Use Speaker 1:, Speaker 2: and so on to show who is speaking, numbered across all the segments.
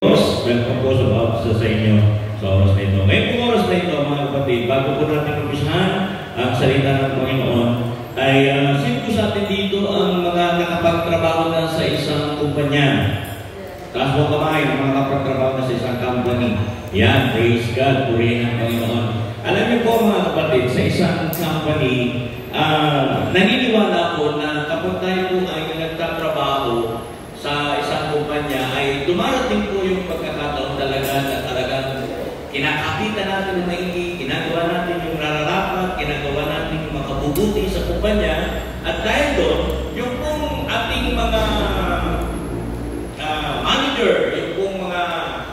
Speaker 1: Welcome po sa inyo sa oras na ito. Ngayon po oras na ito, mga kapatid, bago po natin umpisahan ang salita ng Panginoon, ay sino po sa atin dito ang mga nakapagtrabaho na sa isang kumpanya? Taas mo kamay ng mga nakapagtrabaho na sa isang company. Yan, praise God, purihin ang Panginoon. Alam niyo po mga kapatid, sa isang company, naniniwala ko na kapag tayo po ay nagtatrabaho sa isang kumpanya ay dumarating po yung pagkakataon talaga na talagang kinakakita natin ng maigi, ginagawa natin yung nararapat, ginagawa natin yung makabubuti sa kumpanya, at dahil doon, yung pong ating mga manager, yung pong mga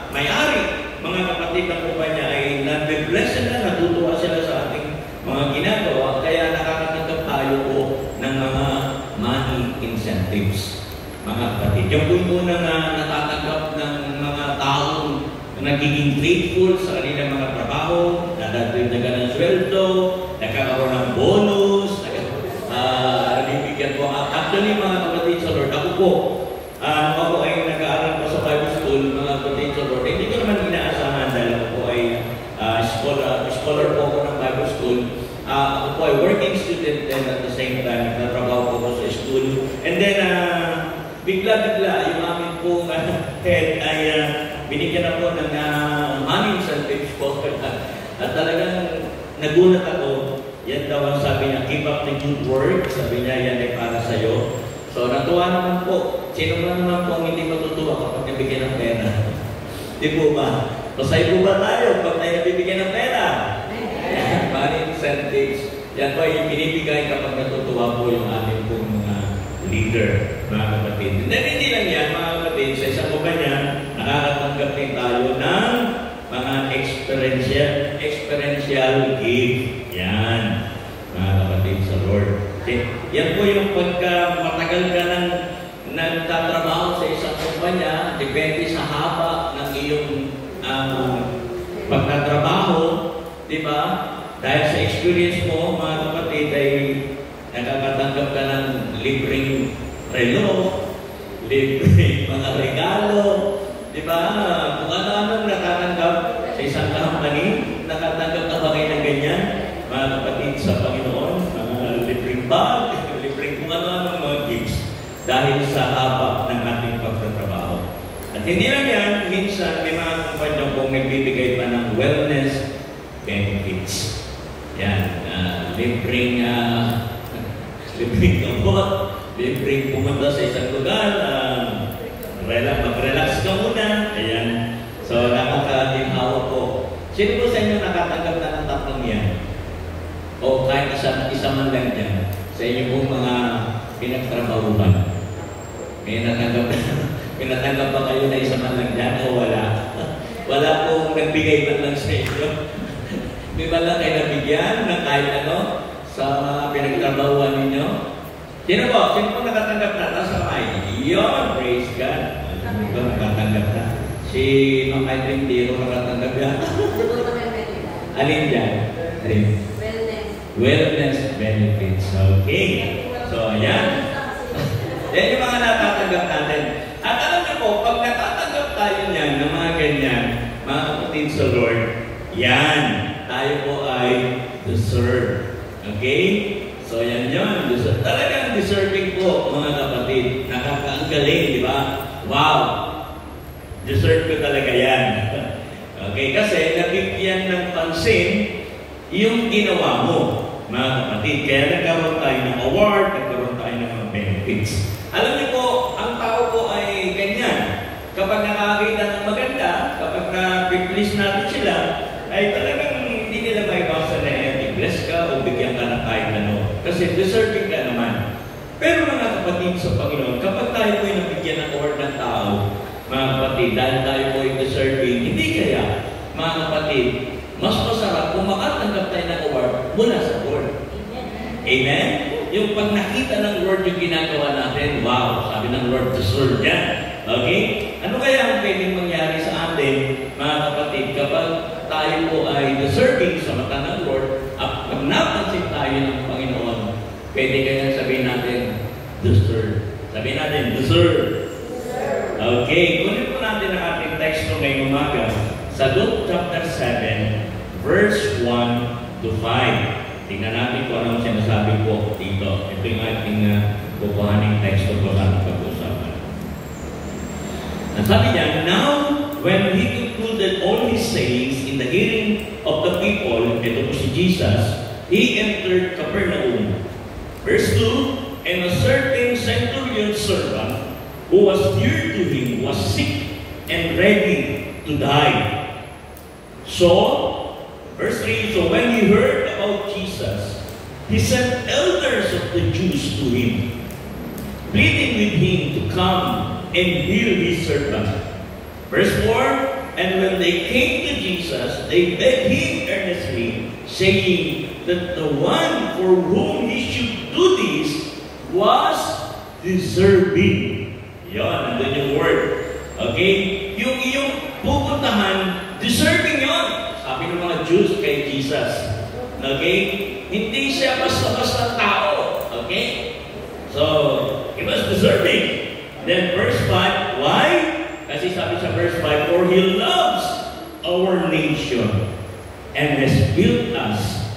Speaker 1: may-ari, mga kapatid ng kumpanya ay nag-bless na, natutuwa sila sa ating mga ginagawa, kaya nakakatanggap tayo po ng mga money incentives. Mga kapatid, yung po unang natatanggap ng mga taong nagiging grateful sa kanilang mga trabaho, nadagdagan ng sweldo, nagkakaroon ng bonus, nabibigyan po. Actually, mga kapatid sa Lord, ako po, ako ay nag-aaral po sa Bible School, mga kapatid sa Lord, hindi ko naman inaasahan dahil ako po ay scholar po ako ng Bible School. Ako po ay working student and at the same time, natrabaho po ako sa school. And then, bigla-bigla, yung amin pong head ay binigyan ako ng money incentives po. At talagang nagulat ako. Yan daw ang sabi niya, keep up the good work. Sabi niya, yan ay para sa'yo. So, natuwa naman po. Sino naman po ang hindi matutuwa kapag nabigyan ng pera? Di po ba? Masaya po ba tayo pag tayo nabibigyan ng pera? Money incentives. Yan po ay binibigay kapag natutuwa po yung amin pong leader, mga kapatid. And then, hindi lang yan, mga kapatid, sa isang kumpanya, nakakatanggap din tayo ng mga experiential gift. Yan, mga kapatid sa Lord. Yan po yung pagka matagal ka ng nagtatrabaho sa isang kumpanya, depende sa haba ng iyong pagtatrabaho, di ba? Dahil sa experience mo, mga kapatid, ay nakakatanggap ka ng libreng relo, libreng mga regalo, di ba? Kung ano-ano nakatanggap sa isang company, nakatanggap ka ba kayo ng ganyan? Mga kapatid sa Panginoon, mga libreng bag, libreng kung ano-ano mga gifts dahil sa haba ng ating pagtatrabaho. At hindi lang yan, minsan may mga kumpanya pong nagbibigay pa ng wellness benefits. Yan, libreng gamot, libreng pumunta sa isang lugar, mag-relax ka muna. Ayan. So, nakakaginhawa po. Sino po sa inyo nakatanggap na ng tatlong yan? O kahit isa man lang dyan, sa inyo pong mga pinagtrabahuhan. May natanggap ba kayo na isa man lang dyan o wala? Wala pong nagbigay man lang sa inyo. May ba lang kayo nabigyan na kahit ano sa mga pinagtrabahuan ninyo? Sino po? Sino po nakatanggap na? Taas kamay. Yun! Praise God! Ito nakatanggap na. Si Mang Edwin Tiro nakatanggap yan. Alin dyan? Wellness benefits. Okay. So, yan. Yan yung mga natatanggap natin. At alam niyo po, pag natatanggap tayo niyan ng mga ganyan, mga kapatid sa Lord, yan. Tayo po ay deserve. Okay? So, yan yun. Talagang deserving po, mga kapatid. Nakakaanggaling, di ba? Wow! Deserve ko talaga yan. Okay? Kasi, nabigyan ng pansin yung ginawa mo, mga kapatid. Kaya nagkaroon tayo ng award, nagkaroon tayo ng mga benefits. Alam niyo po, ang tao po ay ganyan. Kapag nakakita ng maganda, kapag na-please natin sila, ay talagang hindi nila may basa na i-bless ka o bigyan ka ng kahit ano. Kasi deserving ka naman. Pero mga kapatid sa Panginoon, kapag tayo po ay nabigyan ng award ng tao, mga kapatid, dahil tayo po ay deserving, hindi kaya, mga kapatid, mas masarap kung makatanggap tayo ng award mula sa Lord. Amen? Yung pag nakita ng Lord yung ginagawa natin, wow, sabi ng Lord, deserve yan. Okay? Ano kaya ang pwedeng mangyari sa atin, mga kapatid, kapag tayo po ay deserving sa mata ng Lord, at pag napansin tayo ng Panginoon, pwede kaya sabihin natin, deserve. Sabihin natin, deserve. Okay, kunin po natin ang ating text ngayong umaga sa Luke chapter 7, verse 1 to 5. Tingnan natin kung anong sinasabi po dito. Ito yung ating kukuhaning text ko sa ating pag-usapan. Sabi niya, "Now, when he concluded all his sayings in the hearing of the people," ito po si Jesus, "he entered Capernaum." Verse 2, "And a certain centurion's servant who was near to him was sick and ready to die. So," verse 3, "so when he heard about Jesus, he sent elders of the Jews to him, pleading with him to come and heal his servant." Verse 4, "And when they came to Jesus, they begged him earnestly, saying that the one for whom he should do this was deserving." Yan, nandun yung word. Okay? Yung iyong pupuntahan, deserving yon. Sabi ng mga Jews kay Jesus. Okay? Hindi siya basta-basta tao. Okay? So, he was deserving. Then verse 5, why? Kasi sabi sa verse 5, "For he loves our nation and has built us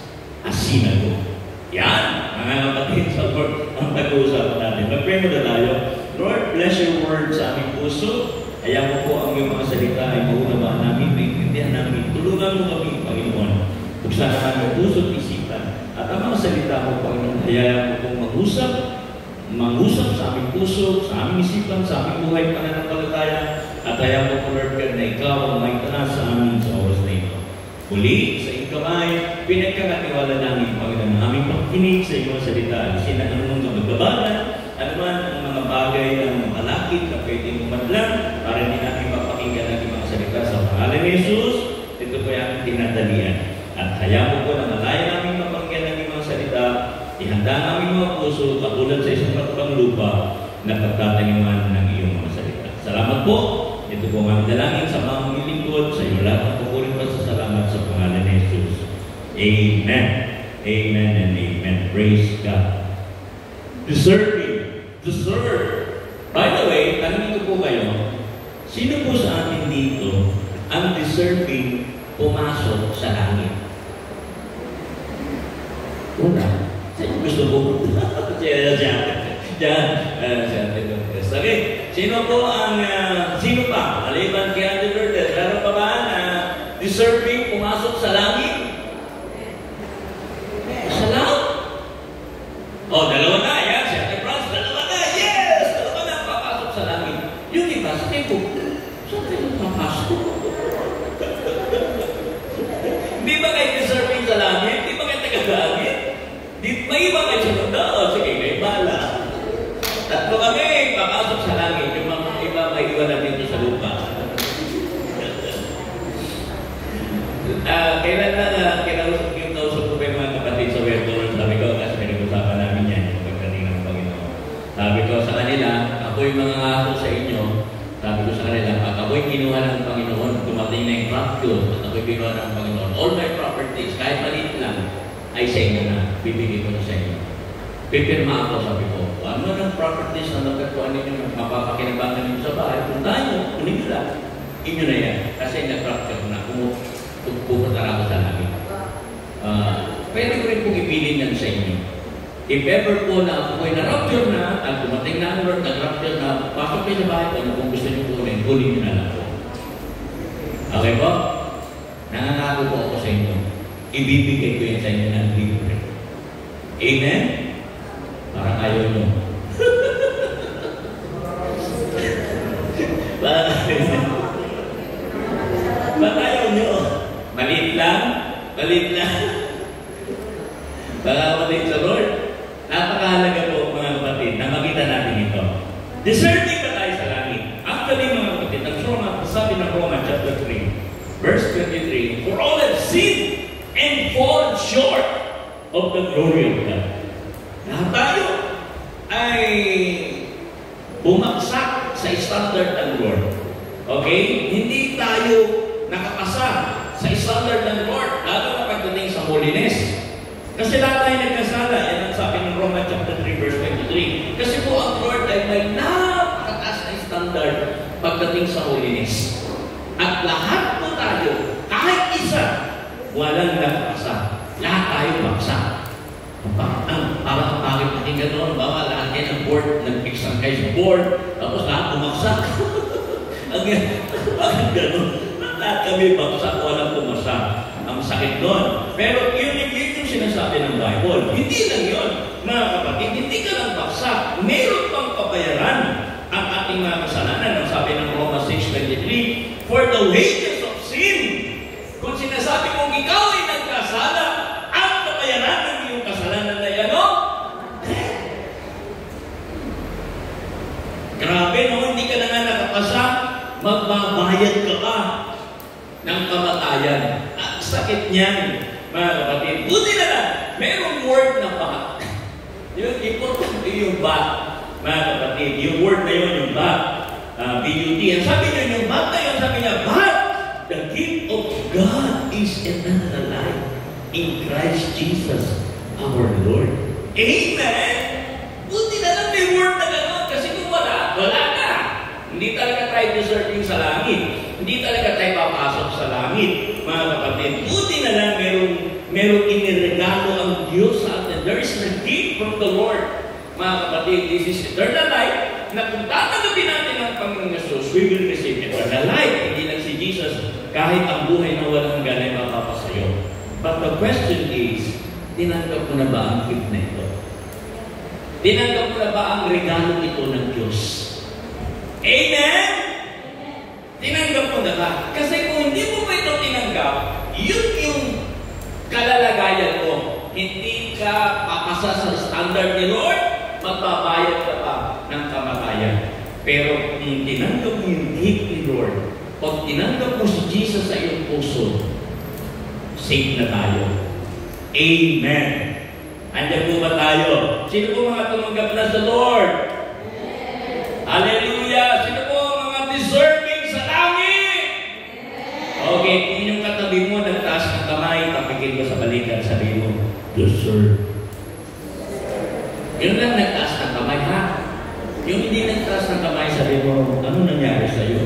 Speaker 1: a synagogue." Yan, mga kapatid sa Lord, ang pag-uusapan natin. Mag-pray mo na tayo. Lord, bless your word sa aming puso. Ayaw mo po ang iyong mga salita ay maunawaan namin, maintindihan namin. Tulungan mo kami, Panginoon. Buksan naman ang puso at isipan. At ang mga salita mo, Panginoon, hayaan mo pong mangusap sa aming puso, sa aming isipan, sa aming buhay pananampalataya. At ayaw mo po, Lord God, na ikaw ang may tanas sa amin sa oras na ito. Muli, sa iyong kamay, pinagkakatiwala namin, Panginoon, ang aming pagkinig sa iyong salita. Alisin na anong magbabalan, anuman ang mga bagay ng malakit na pwede mo madlang para hindi natin mapakinggan ang mga salita sa pangalan ni Jesus. Ito po yung tinatalian. At hayaan mo po na malaya namin mapakinggan ang mga salita. Ihanda namin mga puso katulad sa isang matupang lupa na pagtatayuan ng iyong mga salita. Salamat po. Ito po ang dalangin sa mga lingkod, sa iyo lahat ng pupurin pa sa salamat sa pangalan ni Jesus. Amen. Amen and amen. Praise God. Deserving. Deserve. By the way, tanongin ko po kayo, sino po sa atin dito ang deserving pumasok sa langit? Una. Sino gusto po? Okay. Sino po ang, sino pa? Maliban kay Ate Lourdes, meron pa ba na deserving pumasok sa langit? Sa langit? Oh, dalawa na. Yan, si Ate Franz, dalawa na. Yes! Dalawa na papasok sa langit. Yung iba, sa tempo, saan kayo papasok? Di ba kayo deserving sa langit? Di ba kayo taga-langit? May iba kayo sunod na. O, sige, may bala. Tatlo kami, papasok sa langit. Yung mga iba, may iba na dito sa lupa. Kailan na kinausap ko pa yung mga kapatid sa Western. Sabi ko, kasi pinag-usapan namin yan yung pagdating ng Panginoon. Sabi ko sa kanila, ako'y mga ako sa inyo. Sabi ko sa kanila, pag ako'y kinuha ng Panginoon, dumating na yung rapture, at ako'y kinuha ng Panginoon, all my properties, kahit maliit lang, ay sa inyo na, bibigay ko na sa inyo. Pipirma ako, sabi ko, ano ng properties na nagkatuan ninyo, mapapakinabangan ninyo sa bahay, puntahan nyo, kunin nyo lang. Inyo na yan, kasi nag-rapture ko na, pupunta na ako sa langit. Pwede ko rin pong ipilin yan sa inyo. If ever po na ako'y na-rapture na, at dumating na ang Lord, nag-rapture na, pasok kayo sa bahay ko, kung gusto nyo kunin, kunin nyo na lang po. Okay po? Nangangako po ako sa inyo. Ibibigay ko yan sa inyo ng libre. Amen? Parang ayaw nyo. Parang ayaw nyo. Malit lang. Malit lang. Baka malit sa Lord. Napakahalaga po, mga kapatid, na makita natin ito. Deserving ba tayo sa langit? Actually, mga kapatid, sabi ng Roma chapter 3, verse 23, "For all have sinned and fall short of the glory of God." Lahat tayo ay bumagsak sa standard ng Lord. Okay? Hindi tayo nakapasa sa standard ng Lord, lalo na pagdating sa holiness. Kasi lahat tayo nagkasala. Yan ang sabi ng Roma chapter 3, verse 23. Kasi po ang Lord ay may napakataas na standard pagdating sa holiness. At lahat po tayo, kahit isa, walang nagpasa. Lahat tayo baksa. Parang bakit natin gano'n? Bawa lahat kayo ng board, nag-exam kayo sa board, tapos lahat bumaksak. Bakit gano'n? Lahat kami baksak, walang pumasa. Ang sakit doon. Pero yun yung sinasabi ng Bible. Hindi lang yun. Mga kapatid, hindi ka lang baksak. Meron pang pabayaran ang ating mga kasalanan. Ang sabi ng Romans 6:23, for the wages of sin. Kung sinasabi mong ikaw ay nagkasala, ang pabayaran ng iyong kasalanan na yan, no? Grabe, no? Hindi ka na nga nakapasa, magbabayad ka pa ng kamatayan. Ang sakit niyan, mga kapatid. Buti na lang, merong word na ba? Yung importante yung ba, mga kapatid. Yung word na yun, yung ba. B-U-T. Ang sabi niya, yung ba na yun, sabi niya, but the gift of God is eternal life in Christ Jesus, our Lord. Amen! Buti na lang may word na gano'n. Kasi kung wala na. Hindi talaga tayo deserving sa langit. Hindi talaga tayo papasok sa langit, mga kapatid. Buti na lang merong iniregalo ang Diyos sa atin. There is a gift from the Lord, mga kapatid. This is eternal life, na kung tatanggapin natin ang Panginoong Yesus, we will receive eternal life. Hindi lang si Jesus, kahit ang buhay na walang hanggan ay mapapasayo. But the question is, tinanggap mo na ba ang gift na ito? Tinanggap mo na ba ang regalo ito ng Diyos? Amen? Tinanggap mo na ba? Kasi kung hindi mo ba ito tinanggap, yun yung kalalagayan mo. Hindi ka papasa sa standard ni Lord, magbabayad ka pa ng kamatayan. Pero kung tinanggap mo yung gift ni Lord, pag tinanggap mo si Jesus sa iyong puso, safe na tayo. Amen. Andiyan po ba tayo? Sino po mga tumanggap na sa Lord? Hallelujah! Sino po mga deserving sa langit? Okay, kung yung katabi mo, nagtaas ng kamay, tapikin mo sa balikan, sabi mo, deserve. Yun lang nagtaas ng kamay, ha? Yung hindi nagtaas ng kamay, sabi mo, ano nangyari sa'yo?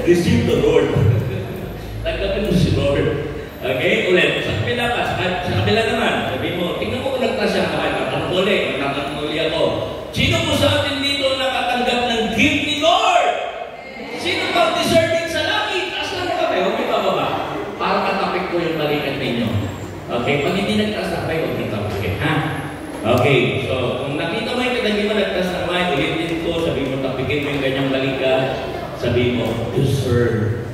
Speaker 1: Receive the Lord. Tanggapin mo si Lord. Okay, ulit. Sa kabila pa, sa kabila naman, sabi mo, tingnan mo kung nagtaas ng kamay, tatanong ulit, tatanong uli ako. Sino po sa atin dito nakatanggap ng gift ni Lord? Sino pa deserving sa langit? Taas lang mo kami, huwag may pababa. Para matapik ko yung balikan ninyo. Okay, pag hindi nagtaas ng kamay, huwag may tapik, ha? Okay, so kung nakita mo yung katabi mo nagtaas ng kamay, ulitin ko, sabi mo, tapikin mo yung ganyang balikan, sabi mo, deserve.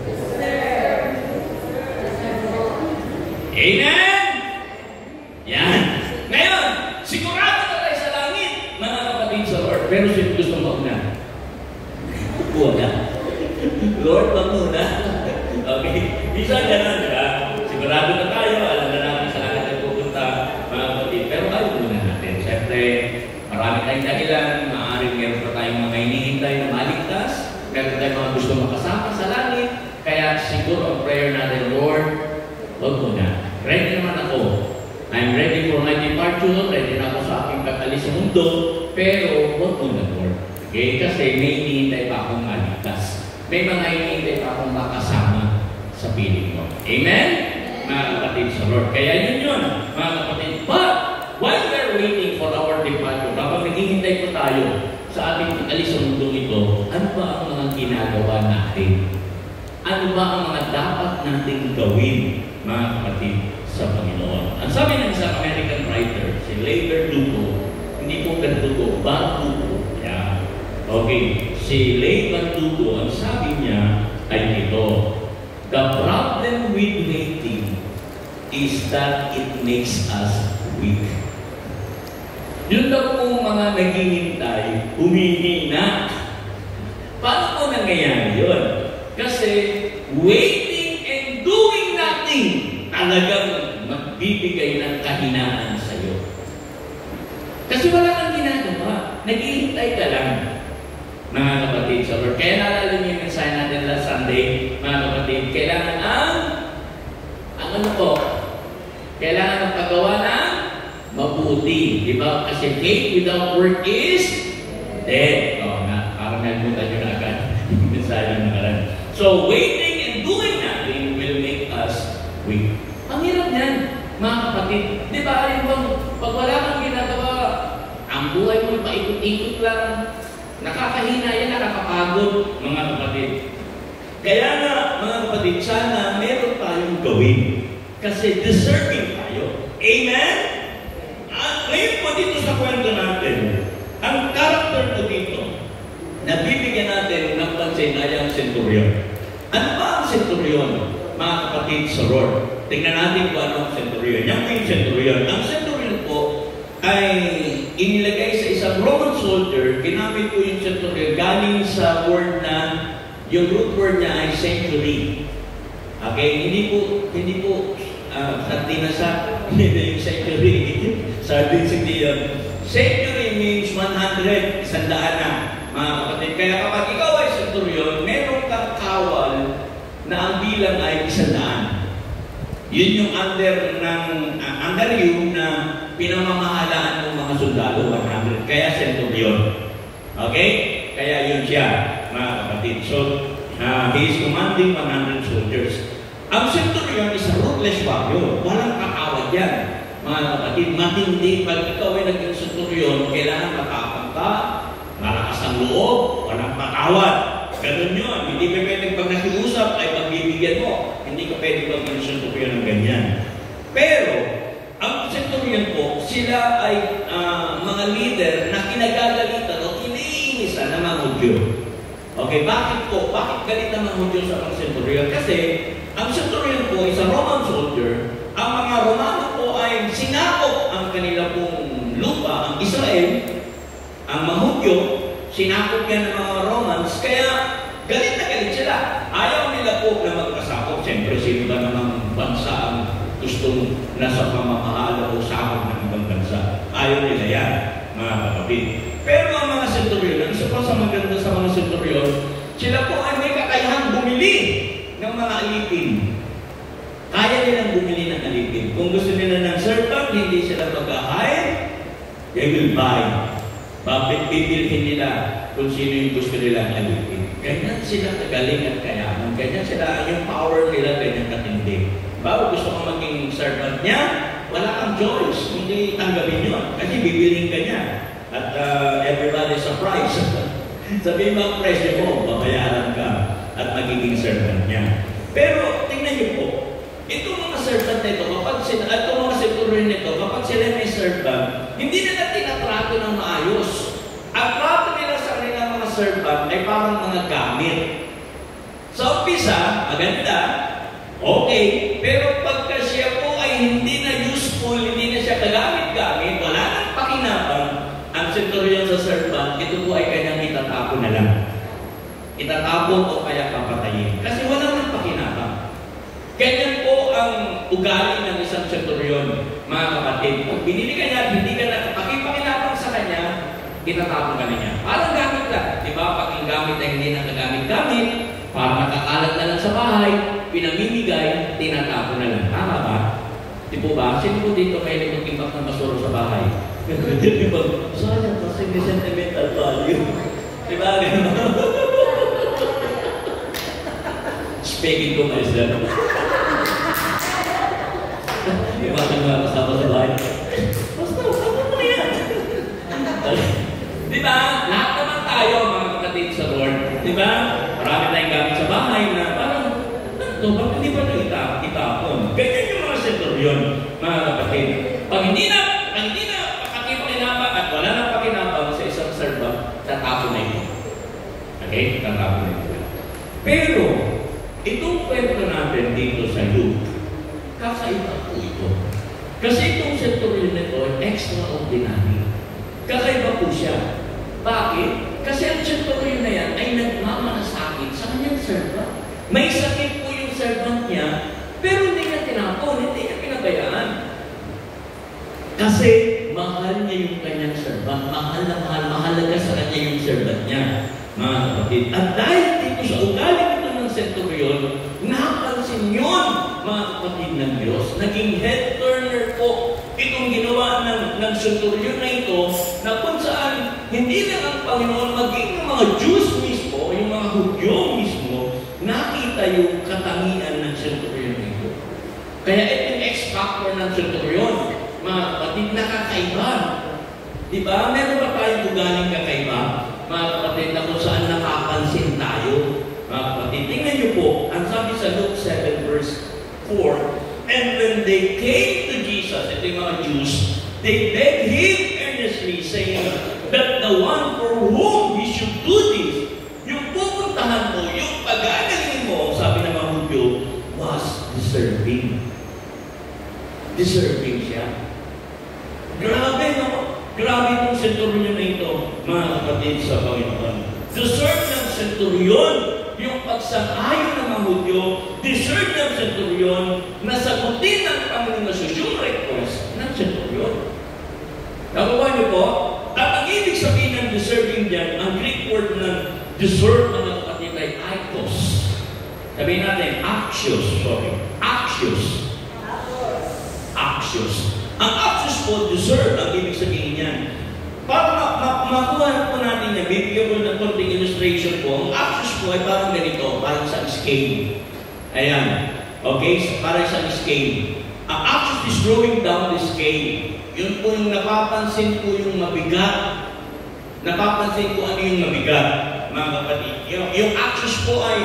Speaker 1: Amen? Yan. Ngayon, sigurado na tayo sa langit, mga kapatid sa Lord. Pero sino gusto mauna? Huwag na. Lord, mauna. Okay? Bisa ganun, diba? Sigurado na tayo, alam na natin sa langit na pupunta, mga kapatid. Pero ayaw muna natin. Siyempre, marami tayong dahilan. Maaaring meron pa tayong mga hinihintay na maligtas. Meron tayong mga gusto makasama sa langit. Kaya siguro ang prayer natin, Lord, huwag muna. Ready naman ako. I'm ready for my departure. Ready na ako sa aking pag-alis sa mundo. Pero, huwag muna, Lord. Okay? Kasi may hinihintay pa akong maligtas. May mga hinihintay pa akong makasama sa piling mo. Amen? Mga kapatid sa Lord. Kaya yun, mga kapatid. But, while we're waiting for our departure, kapag naghihintay po tayo sa ating pag-alis sa mundo ito, ano ba ang mga ginagawa natin? Ano ba ang mga dapat nating gawin, mga kapatid, sa Panginoon? Ang sabi ng isang American writer, si Leigh Bardugo, hindi po Bardugo, Bardugo. Yeah. Okay. Si Leigh Bardugo, ang sabi niya ay ito, the problem with waiting is that it makes us weak. Yun daw po mga naghihintay, humihina. Paano po nangyayari yun? Kasi waiting and doing nothing talagang magbibigay ng kahinaan sa iyo. Kasi wala kang ginagawa. Naghihintay ka lang, mga kapatid sa Lord. Kaya naalala niyo yung mensahe natin last Sunday, mga kapatid, kailangan ang ano po? Kailangan ang paggawa ng mabuti. Di ba? Kasi faith without work is dead. Parang nagpunta nyo na agad. Yung mensahe ng nakaraan. So, waiting and kapatid. Di ba, pag wala kang ginagawa, ang buhay mo paikot-ikot lang, nakakahina yan, nakakapagod, mga kapatid. Kaya nga, mga kapatid, sana meron tayong gawin. Kasi deserving tayo. Amen? At ngayon po dito sa kwento natin, ang character po dito, nabibigyan natin ng pansin ay ang centurion. Ano ba ang centurion, mga kapatid sa Lord? Tingnan natin kung ano ang centurion. Yan po yung centurion. Ang centurion po ay inilagay sa isang Roman soldier. Ginamit po yung centurion galing sa word na, yung root word niya ay century. Okay? Hindi po sardinasa, hindi yung century. Sardines hindi yun. Century means 100, 100 na, mga kapatid. Kaya kapag ikaw ay centurion, meron kang kawal na ang bilang ay 100. Yun yung under you na pinamamahalaan ng mga sundalo, 100. Kaya centurion. Okay? Kaya yun siya, mga kapatid. So, he is commanding 100 soldiers. Ang centurion is a ruthless warrior. Walang kakawad yan, mga kapatid. Matindi. Pag ikaw ay naging centurion, kailangan matapang ka, malakas ang loob, walang kakawad. Ganun yun. Hindi ka pwedeng pag nakiusap ay pagbibigyan mo. Hindi ka pwedeng pag centurion ng ganyan. Pero, ang centurion po, sila ay mga leader na kinagagalitan o kiniinisan ng mga Hudyo. Okay, bakit po? Bakit galit ng mga Hudyo sa mga centurion? Kasi, ang centurion po is a Roman soldier. Ang mga Romano po ay sinakop ang kanila pong lupa, ang Israel, ang mga Hudyo, sinakop yan ng mga Romans, kaya galit na galit sila. Ayaw nila po na magpasakop. Siyempre, sino ba namang bansa ang gustong nasa pamamahala o sakop ng ibang bansa? Ayaw nila yan, mga kapatid. Pero ang mga centurion, ang isa pa sa maganda sa mga centurion, sila po ay may kakayahang bumili ng mga alipin. Kaya nilang bumili ng alipin. Kung gusto nila ng servant, hindi sila mag-hire, they will buy. Bibilhin nila kung sino yung gusto nilang alipin. Ganyan sila kagaling at kayaman. Ganyan sila, yung power nila, ganyan katindi. Bago gusto kong maging servant niya, wala kang choice. Hindi tanggapin yun. Kasi bibilhin ka niya. At everybody's surprised. Sabihin mo ang presyo mo, babayaran ka at magiging servant niya. Pero, tingnan niyo po, itong mga servant na ito, itong mga centurion nito, kapag sila may servant, hindi nila tinatrato ng maayos. Ang trato nila sa kanilang mga servant ay parang mga gamit. Sa umpisa, maganda, okay, pero pagka siya po ay hindi na useful, hindi na siya kagamit-gamit, wala nang pakinabang, ang centurion sa servant, ito po ay kanyang itatapon na lang. Itatapon o kaya papatayin. Kasi wala nang pakinabang. Ganyan po ang ugali ng isang centurion, mga kapatid. Kung binili ka niya, hindi ka napakipakinabang sa kanya, itatapon ka na niya. Parang gamit lang. Diba? Pag yung gamit ay hindi nakagamit-gamit, parang nakakalat na lang sa bahay, pinamimigay, tinatapon na lang. Tama ba? Di po ba? Sino po dito may nagtimbak ng basura sa bahay? Sayang, kasi may sentimental value. Diba? Speaking to myself. Diba? Ang mga kasama sa bahay. Basta, ano mo yan? Diba? Lahat naman tayo, mga kapatid sa Lord. Diba? Marami tayong gamit sa bahay na parang, ito, bakit hindi ba ito itapon? Ganyan yung mga centurion, mga kapatid. Pag hindi na pakinabang at wala nang pakinabang sa isang servant, tatapon na ito. Okay? Tatapon na ito. Pero, itong kwento natin dito sa Luke, kakaiba po ito. Kasi itong centurion nito ay extraordinary. Kakaiba po siya. Bakit? Kasi ang centurion na yan ay nagmamalasakit sa kanyang servant. May sakit po yung servant niya, pero hindi niya tinapon, hindi niya pinabayaan. Kasi mahal niya yung kanyang servant. Mahalaga sa kanya yung servant niya, mga kapatid. At dahil dito sa ugali nito ng centurion, napansin yun, mga kapatid ng Diyos. Naging head turner po itong ginawa ng centurion na ito, na kung saan hindi lang ang Panginoon, maging yung mga Jews mismo, yung mga Hudyo mismo, nakita yung katangian ng centurion na ito. Kaya itong X-factor ng centurion. Mga kapatid, nakakaiba. Diba? Meron ba tayong ugaling kakaiba? Mga kapatid, na kung saan nakapansin tayo. Mga kapatid, tingnan niyo po, ang sabi sa Luke 7 verse 4, and when they came to Jesus, ito yung mga Jews, they begged him earnestly, saying that the one for whom he should do this, yung pupuntahan mo, yung pag-aagalin mo, sabi ng mga Hudyo, was deserving. Deserving siya. Grabe, no? Grabe itong centurion na ito, mga kapatid sa Panginoon. Deserve ng centurion yung pagsang-ayon ng mga Hudyo, deserve ng centurion na sagutin ng Panginoon Jesus yung request ng centurion. Nakuha niyo po? At ang ibig sabihin ng deserving dyan, ang Greek word ng deserve mga kapatid ay aikos. Sabihin natin, axios. Ang axios po, deserve, ang ibig sabihin niyan. Para makuha po natin yan, bibigyan ko ng konting illustration po. Ang axios po ay parang ganito, parang sa scale. Ayan. Okay? Parang sa scale. Ang axios is going down the scale. Yun po yung napapansin ko yung mabigat. Napapansin ko ano yung mabigat, mga kapatid. Yung axios po ay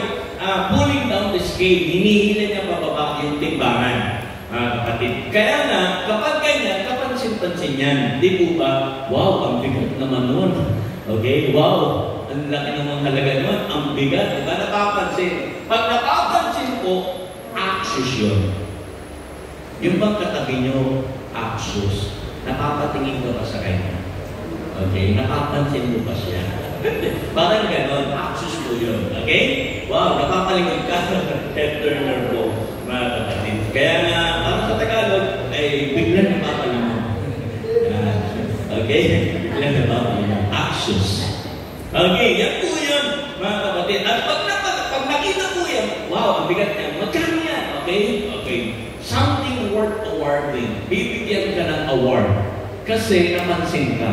Speaker 1: pulling down the scale. Hinihila niya pababa yung timbangan. Kapatid. Kaya nga, kapag ganyan, kapansin-pansin yan. Di po ba? Wow, ang bigat naman nun. Okay? Wow, ang laki namang halaga nun. Ang bigat. Diba? Napapansin. Pag napapansin po, axios yun. Yung bang katabi nyo, axios. Napapatingin ka pa sa kanya. Okay? Napapansin mo pa siya. Parang gano'n, axios po yun. Okay? Wow, napapalingon ka. Head turner po, mga kapatid. Kaya nga, para sa Tagalog, ay biglang napapalingon. Okay? Biglang napapalingon. Axios. Okay, yan po yun, mga kapatid. At pag nakita po yan, wow, ang bigat niya. Magkano yan? Okay? Okay. Something worth awarding. Bibigyan ka ng award. Kasi napansin ka.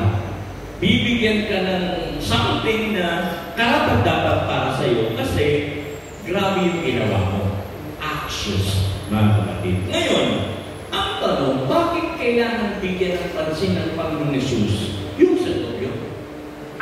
Speaker 1: Bibigyan ka ng something na karapat-dapat para sa iyo kasi grabe yung ginawa mo. Axios, mga kapatid. Ngayon, ang tanong, bakit kailangan bigyan ng pansin ng Panginoon Jesus? Yung centurion.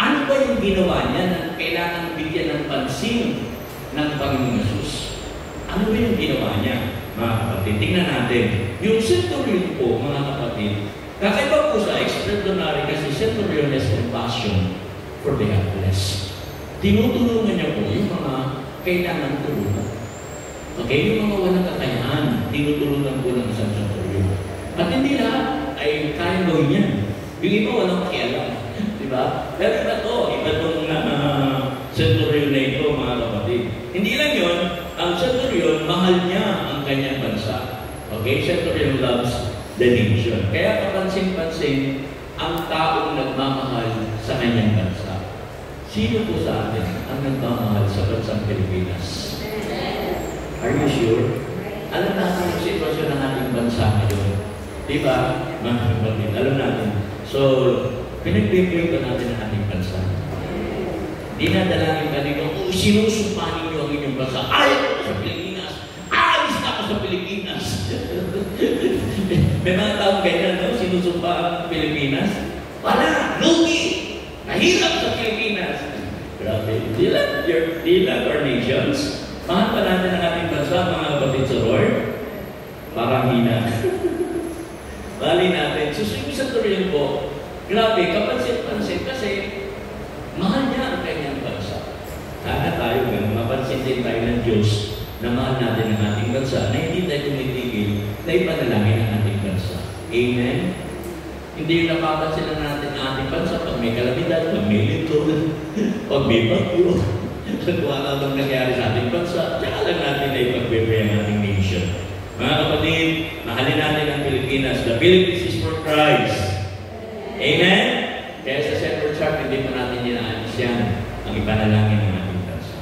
Speaker 1: Ano ba yung ginawa niya na kailangan bigyan ng pansin ng Panginoon Jesus? Ano ba yung ginawa niya, mga kapatid? Tingnan natin. Yung centurion po, mga kapatid, kakaiba po sa extraordinary kasi centurion has compassion for the helpless. Tinutulungan niya po yung mga kailangan tulungan. Okay? Yung mga walang kakayahan, tinutulungan po ng isang centurion. At hindi lahat ay kaya gawin yan. Yung iba walang pakialam. Diba? Pero iba to, centurion na ito, mga kapatid. Hindi lang yun, ang centurion, mahal niya ang kanyang bansa. Okay? Centurion loves the nation. Kaya kapansin-pansin ang taong nagmamahal sa kanyang bansa. Sino po sa atin ang nagmamahal sa bansang Pilipinas? Are you sure? Alam natin yung sitwasyon ng ating bansa ngayon. Diba? Mga kapatid, alam natin. So, pinag-pray ko natin ang ating bansa. Dinadalangin ka nito, kung sinusumpanin niyo ang inyong bansa, ayaw ko sa Pilipinas! Alis na ako sa Pilipinas! May mga taong ganyan, no? Sinusumpa ang Pilipinas. Wala! Lugi! Nahirap sa Pilipinas! Grabe. Di lang our nations. Mahal pa natin ang ating bansa, mga kapatid sa Lord. Parang hina. Bali natin. Susunod sa tuloy po, grabe, kapansin-pansin kasi mahal niya ang kanyang bansa. Sana tayo, mapansin din tayo ng Diyos na mahal natin ang ating bansa, na hindi tayo tumitigil na ipanalangin ang ating bansa. Amen? Hindi yung napapansin lang natin ang ating bansa pag may kalamidad, pag may lito, pag may bagyo, kung ano bang nangyari sa ating bansa, tsaka lang natin na ipag-pray ang ating nation. Mga kapatid, mahalin natin ang Pilipinas. The Philippines is for Christ. Amen? Kaya sa Central Church, hindi pa natin inaalis yan ang ipanalangin ng ating bansa.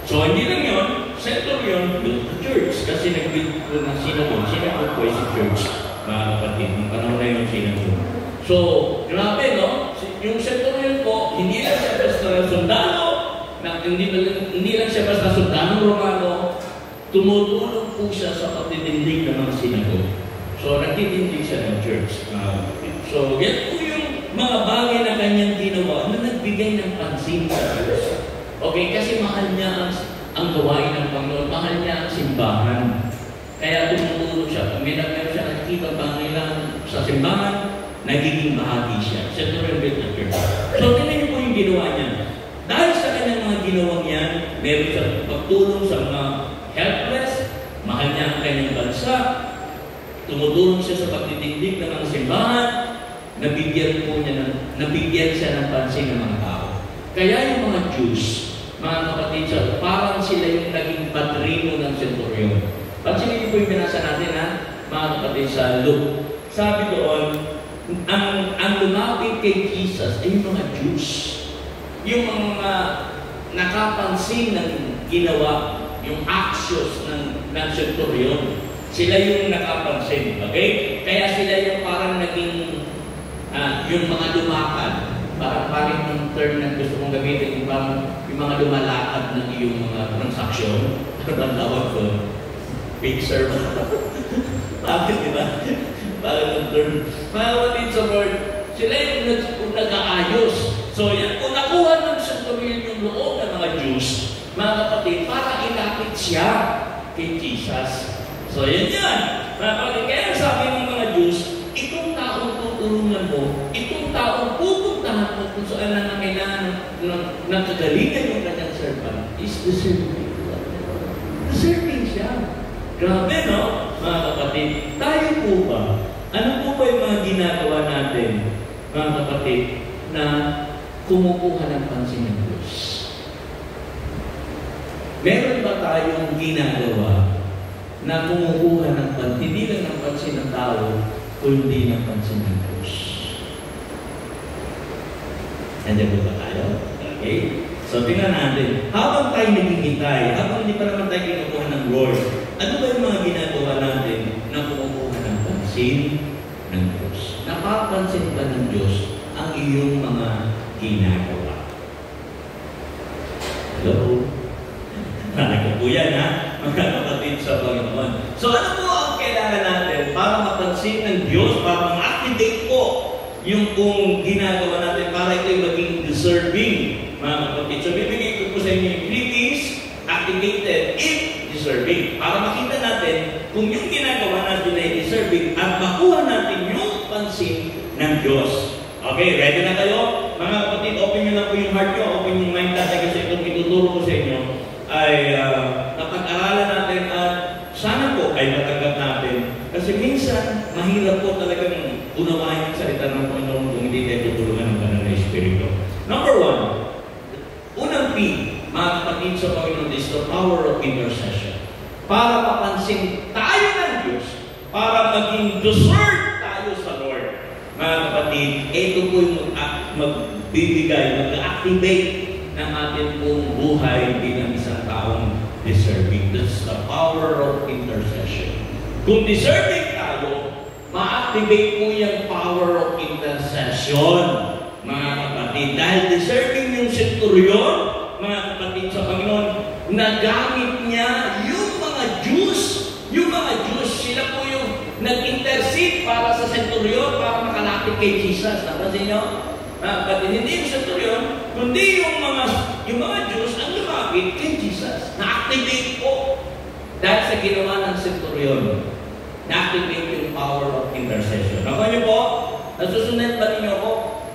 Speaker 1: So, hindi lang yun, centurion built the church kasi nag-build ko ng sinagog. Sinagog po ay si church, mga kapatid. Yung panahon na yung sinagog. So, grabe, no? Yung centurion po, hindi lang siya basta sundalo, hindi lang siya basta sundalo Romano, tumutulong po siya sa pagtitindig ng mga sinagog. So, nagtitindig siya ng church. So, yan po yung mga bagay na kanyang ginawa na nagbigay ng pansin sa Diyos. Okay, kasi mahal niya ang gawain ng Panginoon, mahal niya ang simbahan. Kaya tumutulong siya. Kung meron siya nakikita pangailangan sa simbahan, nagiging bahagi siya. Centurion built the church. So, tingnan niyo po yung ginawa niya. Dahil sa kanyang mga ginawang yan, meron siya pagtulong sa mga helpless, mahal niya ang kanyang bansa, tumutulong siya sa pagtitindig ng mga simbahan, nabigyan siya ng pansin ng mga tao. Kaya yung mga Jews, mga kapatid siya, parang sila yung naging patrino ng centurion. Pansinin niyo po yung binasa natin, ha? Mga kapatid sa Luke. Sabi doon, ang lumapit kay Jesus ay yung mga Jews. Yung mga nakapansin ng ginawa, yung actions ng centurion. Sila yung nakapansin. Okay? Kaya sila yung parang naging yung mga lumakad. Parang yung term na gusto kong gamitin, yung mga lumalakad ng iyong mga transaksyon. Ano ba tawag ko? Fixer. Bakit, di ba? Parang yung term. Mga kapatid sa Lord, sila yung nag-aayos. So yan, kung nakuha ng centurion yung loob ng mga Jews, mga kapatid, para ilapit siya kay Jesus. So yan yan. Mga kapatid, kaya sabi ng mga Jews, itong taong tutulungan mo, itong taong pupuntahan mo kung saan na kailangan ng kagalingan yung kanyang servant is deserving. Deserving siya. Grabe, no? Mga kapatid, tayo po ba? Ano po ba yung mga ginagawa natin, mga kapatid, na kumukuha ng pansin ng Diyos? Meron ba tayong ginagawa na kumukuha ng pansin, hindi lang ng pansin ng tao, kundi ng pansin ng Diyos? Nandiyan po ba tayo? Okay? So, tingnan natin. Habang tayo naghihintay, habang hindi pa naman tayo kinukuha ng Lord, ano ba yung mga ginagawa natin na kumukuha ng pansin ng Diyos? Napapansin ba ng Diyos ang iyong mga ginagawa? Hello? Nalagay po yan, ha? Mga kapatid sa Panginoon. So, ano po ang kailangan natin para mapansin ng Diyos, para ma-activate po yung kung ginagawa natin para ito'y maging deserving, mga kapatid. So, bibigay ko po sa inyo yung 3 things, activated if deserving. Para makita natin kung yung ginagawa natin ay deserving at makuha natin yung pansin ng Diyos. Okay, ready na kayo? Mga kapatid, open nyo na po yung heart nyo, open yung mind natin kasi itong ituturo ko sa inyo ay napag-aralan natin at sana po ay matanggap natin. Kasi minsan, mahirap po talagang unawain ang salita ng Panginoon kung hindi tayo tutulungan ng Banal na Espiritu. Number 1, unang P, mga kapatid sa Panginoon, is the power of intercession. Para mapansin tayo ng Diyos, para maging deserved tayo sa Lord. Mga kapatid, ito po yung magbibigay, mag-activate ng ating pong buhay bilang isang taong deserving. That's the power of intercession. Kung deserving tayo, ma-activate po yung power of intercession, mga kapatid. Dahil deserving yung centurion, mga kapatid sa Panginoon, nagamit niya yung mga Jews. Yung mga Jews, sila po yung nag-intercede para sa centurion, para makalapit kay Jesus. Napansin niyo? Kapatid, hindi yung centurion, kundi yung mga Jews ang lumapit kay Jesus. Na-activate po dahil sa ginawa ng centurion. Na-activate yung power of intercession. Ako niyo po, nasusunod ba ninyo ako?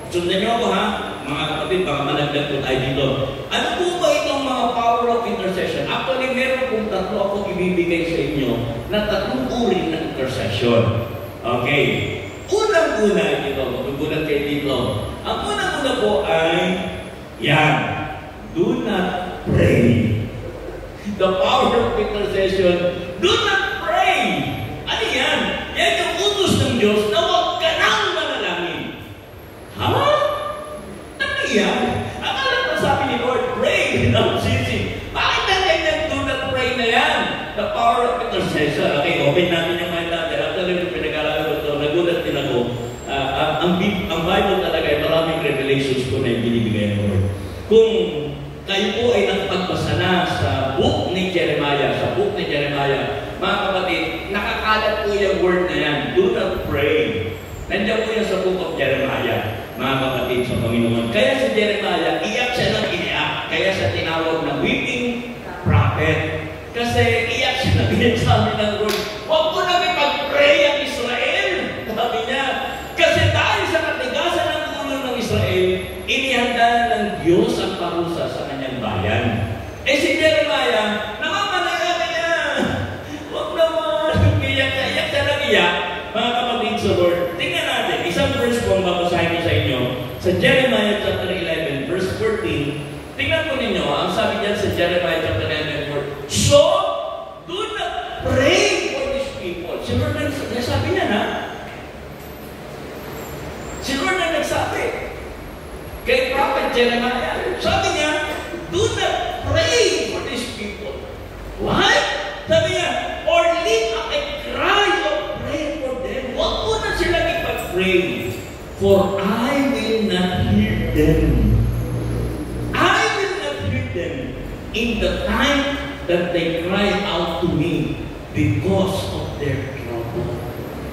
Speaker 1: Sundan niyo ako, ha? Mga kapatid, baka malagdag po tayo dito. Ano po ba itong mga power of intercession? Actually, meron pong tatlo ako ibibigay sa inyo na tatlong uri ng intercession. Okay. Unang-una, ito, magugulat kayo dito. Ang unang-una po ay, yan, do not pray. The power of intercession, do not pray. Ano yan? Yan yung utos ng Diyos na huwag ka nang manalangin. Ha? Ano yan? Akala na sabi ni Lord, pray without ceasing. Bakit na ganyan do not pray na yan? The power of intercession. Okay, open natin yung mind natin. After yung pinag-aralan ko, nagulat din ako. Ang Bible talaga ay maraming revelations ko na binibigay ng Lord. Kung kayo po ay nagpagbasa na sa book ni Jeremiah, mga kapatid, nakakalat po yung word na yan. Do Nandiyan po yan sa book of Jeremiah, mga kapatid sa Panginoon. Kaya si Jeremiah, iyak siya ng iyak. Kaya siya tinawag na weeping prophet. Kasi iyak siya ng iyak, sabi ng Lord, huwag mo namin mag-pray ang Israel. Sabi niya, kasi dahil sa katigasan ng ulo ng Israel, inihanda ng Diyos ang parusa sa kanyang bayan. Eh si Jeremiah, namamalaya niya. Huwag naman, iyak siya ng iyak. Mga kapatid sa Lord, tingnan natin, isang verse po ang babasahin ko sa inyo. Sa Jeremiah chapter 11, verse 14, tingnan po ninyo, ang sabi dyan sa Jeremiah chapter 11, verse, so, do not pray for these people. Si Lord nagsabi niya na. Si Lord na nagsabi. Kay Prophet Jeremiah, sabi niya, do not pray for these people. Why? Sabi niya, or lift up a cry of prayer for them. Huwag mo na silang ipag-pray, for I will not hear them. I will not hear them in the time that they cry out to me because of their trouble.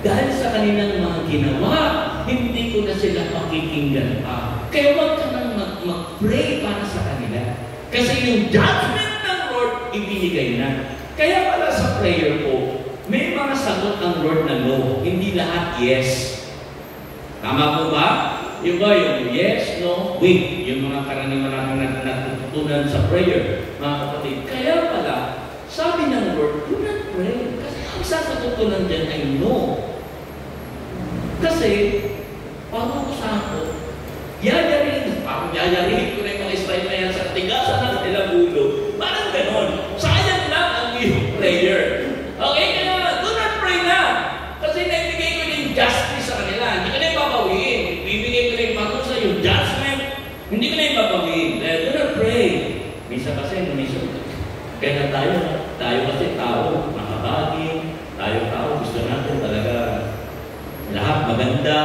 Speaker 1: Dahil sa kanilang mga ginawa, hindi ko na sila pakikinggan pa. Kaya huwag ka nang mag-pray para sa kanila. Kasi yung judgment ng Lord, ibinigay na. Kaya pala sa prayer ko, may mga sagot ng Lord na no. Hindi lahat yes. Tama po ba? Yung ba yung yes, no, wait. Yung mga karaniwan natin natutunan sa prayer, mga kapatid. Kaya pala, sabi ng Lord, do not pray. Kasi ang sasagot ko lang dyan ay no. Kasi, parusahan ko, yayarihin ko na yung mga Israel na yan sa katigasan ng kanilang ulo. Parang ganon. Sayang lang ang iyong prayer. Okay, kaya do not pray na. Kasi naibigay ko yung justice sa kanila. Hindi ko na yung babawiin. Bibigay ko na yung parusa, yung judgment. Hindi ko na yung babawiin. Do not pray. Minsan kasi, kaya tayo kasi tao, makabagi, tayo gusto natin talaga lahat maganda,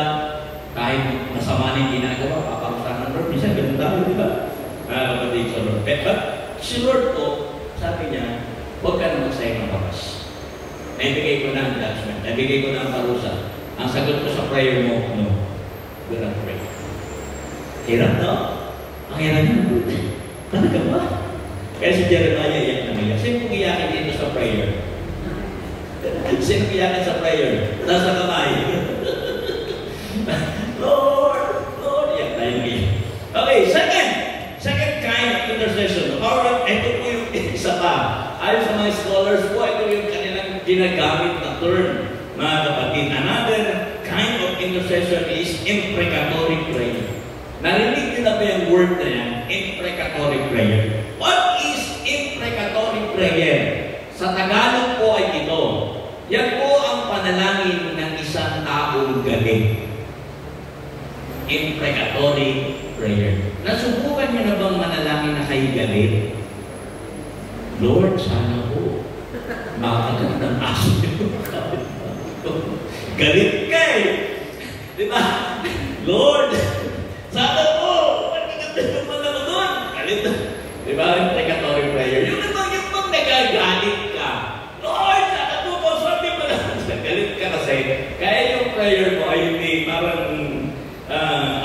Speaker 1: kahit masama na yung ginagawa, paparusahan ng Lord. Minsan ganun tayo, di ba? Kapatid sa Lord. Pero si Lord po, sabi niya, huwag ka na magsayang ng bakas. Naibigay ko na ang judgment, naibigay ko na ang parusa. Ang sagot ko sa prayer mo, no, do not pray. Hirap, no? Ang hirap niya. Talaga ba? Kaya si Jeremiah iyak na iyak. Sino iyakin dito sa prayer? Sino iyakin sa prayer? Nasa kamay. Lord, iyak tayo iyak. Okay, second kind of intercession. Alright, ito po yung isa pa. Ayon sa mga scholars po, ito yung kanilang ginagamit na term, mga kapatid. Another kind of intercession is imprecatory prayer. Narinig nyo na ba yung word na yan? Imprecatory prayer. What is imprecatory prayer? Sa Tagalog po ay ito. Yan po ang panalangin ng isang taong galing. Imprecatory prayer. Nasubukan niyo na bang manalangin na kayo galing? Lord, sana po makakagat ng aso niyo. Galit ka eh. Diba? Lord, sana po makakagat ng mga doon. Galit. Diba? Imprecatory prayer. Yung pag nagagalit ka, Lord, sana po sabi mo na. Galit ka kasi. Kaya yung prayer mo ay hindi parang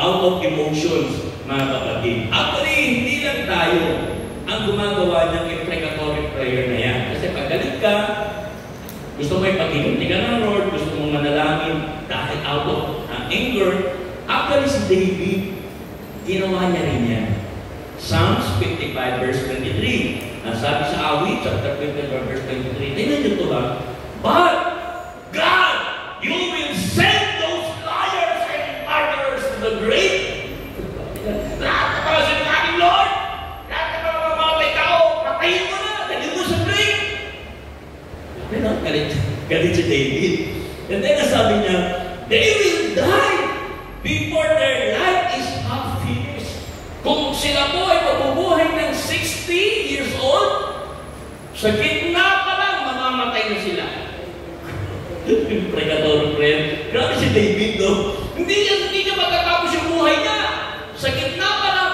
Speaker 1: out of emotions, mga kapatid. Actually, hindi lang tayo ang gumagawa ng imprecatory prayer na yan. Kasi pag galit ka, gusto mo ipag-inuti ka ng Lord, gusto mo manalangin dahil out of anger. Actually, si David, ginawa niya rin yan. Psalms 55 verse 23. Sabi sa awit, chapter 55 verse 23. Tingnan niyo ito ba? But, God, you will send those liars and murderers to the grave. Lahat na mga sinaging Lord, lahat na mga may tao, patayin mo na, dali mo sa grave. Pero, galit si David. And then, sabi niya, they will die before their life is half finished. Kung sila po ay mabubuhay ng 60 years old, sa gitna pa lang, mamamatay na sila. Imprecatory prayer. Grabe si David, no? Hindi niya matatapos yung buhay niya. Sa gitna pa lang,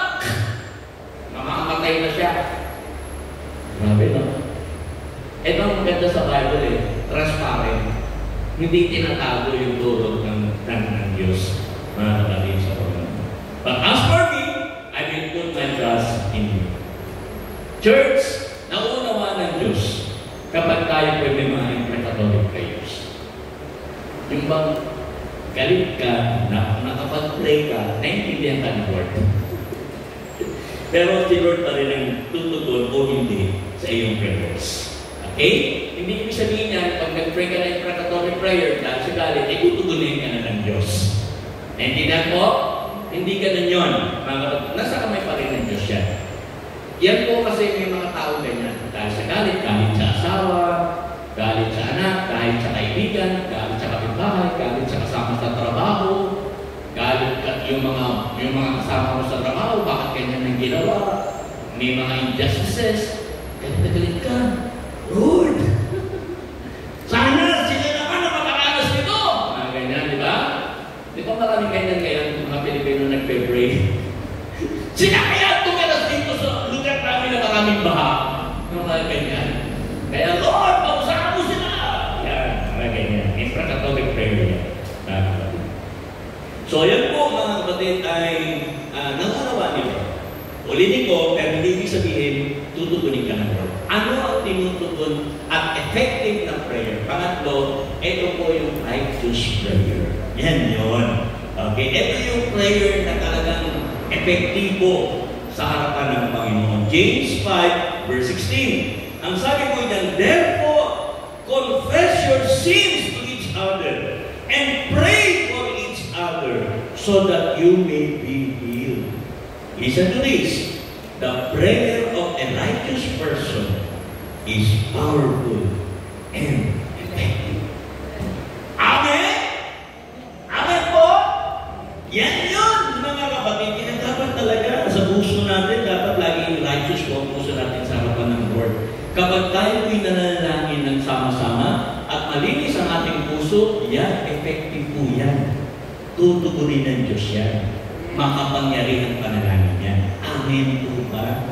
Speaker 1: mamamatay na siya. Grabe, no? Ito ang maganda sa Bible, eh. Transparent. Hindi tinatago yung turo ng Diyos, mga kapatid sa Panginoon. But as for me, I will put my trust in you. Church, nauunawa ng Diyos kapag tayo pwede mga imprecatory prayers. Yung bang galit ka, nakapag-pray ka, naintindihan ka ng Lord. Pero si Lord pa rin ang tutugon o hindi sa iyong prayers. Okay? Hindi ibig sabihin yan, pag nag-pray ka na imprecatory prayer, dahil sa galit, ay tutugunin ka na ng Diyos. Naintindihan mo? Hindi ka na yun. Nasa kamay pa rin ng Diyos yan. Yan po kasi may mga tao ganyan. Dahil sa galit sa asawa, galit sa anak, galit sa kaibigan, galit sa kapitbahay, galit sa kasama sa trabaho, galit yung mga kasama mo sa trabaho, bakit ganyan ang ginawa? May mga injustices, galit na galit ka. Lord! Sana sila naman na makaranas nito! Mga ganyan, di ba? Di ba maraming ganyan ngayon, mga Pilipino nagpe-pray? Sila kaya tumiras dito sa lugar namin na maraming baha. Mga ganyan. Kaya, Lord, pausahan mo sila! Yan, mga ganyan. Imprecatory prayer yan. So, yan po, mga kapatid, ay nangunawa nila. Ulitin ko, pero hindi ibig sabihin, tutugunin ka ng Lord. Ano ang tinutugon at effective na prayer? Pangatlo, ito po yung righteous prayer. Yan yun. Okay, ito yung prayer na talagang epektibo sa harapan ng Panginoon. James 5, verse 16. Ang sabi ko dyan, therefore, confess your sins to each other and pray for each other so that you may be healed. Listen to this. The prayer of a righteous person is powerful and effective. Amen? Amen po? Yan yun, mga kapatid. Kaya dapat talaga sa puso natin, dapat laging righteous po ang puso natin sa harapan ng Lord. Kapag tayo po'y nananalangin ng sama-sama at malinis ang ating puso, yan, effective po yan. Tutugunin ng Diyos yan. Makapangyarihan panalangin yan. Amen po ba?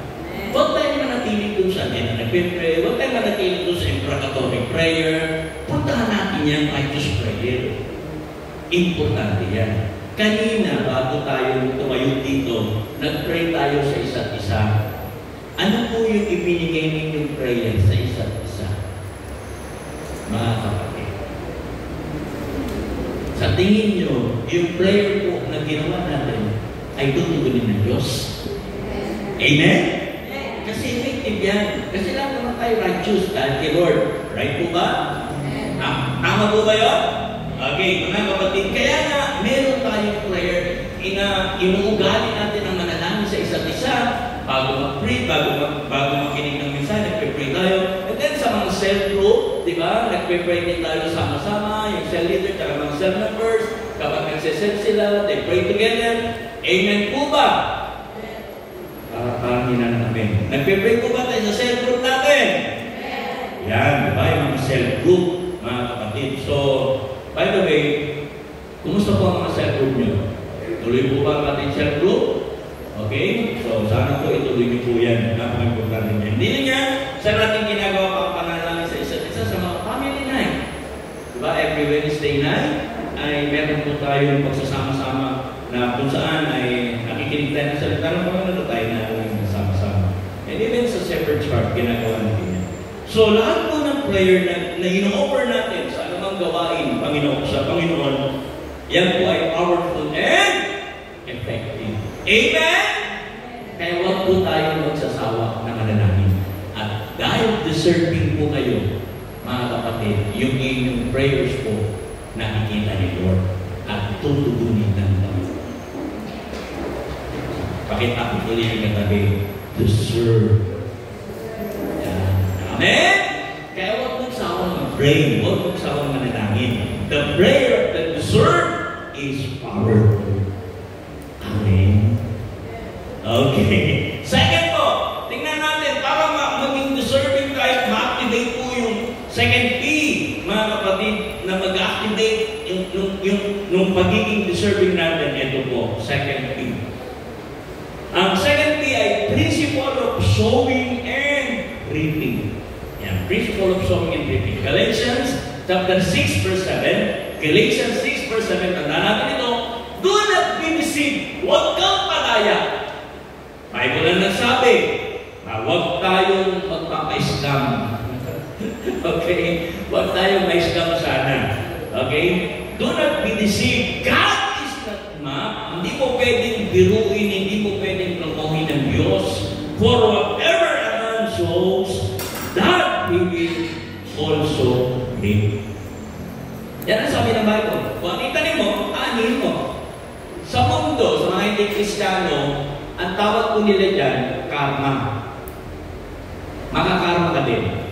Speaker 1: Huwag tayo manatili doon sa atin na nagpipray. Huwag tayo manatili doon sa imprecatory prayer. Puntahan natin yan, righteous prayer. Importante yan. Kanina, bago tayo tumayo dito, nag-pray tayo sa isa't isa. Ano po yung ibinigay ninyong prayer sa isa't isa? Mga kapatid. Sa tingin nyo, yung prayer po na ginawa natin ay tutugunin ng Diyos. Amen? Kasi effective yan. Kasi lang naman tayo righteous dahil kay Lord. Right po ba? Tama po ba yun? Okay, mga kapatid. Kaya nga, meron tayong prayer. Inuugali natin ang manalangin sa isa't isa. Bago mag-pray, bago makinig ng minsan, nagpe-pray tayo. And then sa mga cell group, di ba? Nagpe-pray din tayo sama-sama, yung cell leader, tsaka mga cell members. Kapag nagsisend sila, they pray together. Amen po ba? Parang hinan namin. Nagpe-pray po ba tayo sa cell group natin? Yan, di ba? Yung mga cell group, mga kapatid. So, by the way, kumusta po ang mga cell group nyo? Tuloy po ba ang ating cell group? Okay? So, sana po ituloy niyo po yan. Napaka-importante niya. Hindi niya sa natin ginagawa pang panalangin sa isa't isa sa mga family night. Diba? Every Wednesday night ay meron po tayo pagsasama-sama na kung saan ay nakikinig tayo ng salita ng Panginoon tayo na sama-sama. And even sa separate chart, ginagawa natin yan. So, lahat po ng prayer na ino-offer natin sa anumang gawain sa Panginoon, yan po ay powerful and effective. Amen? Kaya huwag po tayo magsasawa na manalangin. At dahil deserving po kayo, mga kapatid, yung inyong prayers po, nakikita ni Lord at tutugunin ng Panginoon. Pakita ko po yung katabi, deserve. Amen? Kaya huwag magsawang mag-pray, huwag magsawang manalangin. The prayer of the deserve is powerful. Amen? Okay. Second po, tingnan natin, para maging deserving tayo, ma-activate po yung second P, mga kapatid, na mag-activate yung pagiging deserving natin. Ito po, second P. Ang second P ay principle of sowing and reaping. Yan, principle of sowing and reaping. Galatians chapter 6 verse 7, Galatians 6 verse 7, tanda natin ito, do not be deceived, huwag kang palaya. Bible lang nagsabi, na huwag tayong magpapa-scam. Okay? Huwag tayong ma-scam sana. Okay? Do not be deceived. God is not mocked. Hindi mo pwedeng biruin, hindi mo pwedeng lokohin ng Diyos. For whatever a man sows, that he will also reap. Yan ang sabi ng Bible. Kung ang itanim mo, aanin mo. Sa mundo, sa mga hindi Kristiyano, ang tawag po nila dyan, karma. Makakarma ka din.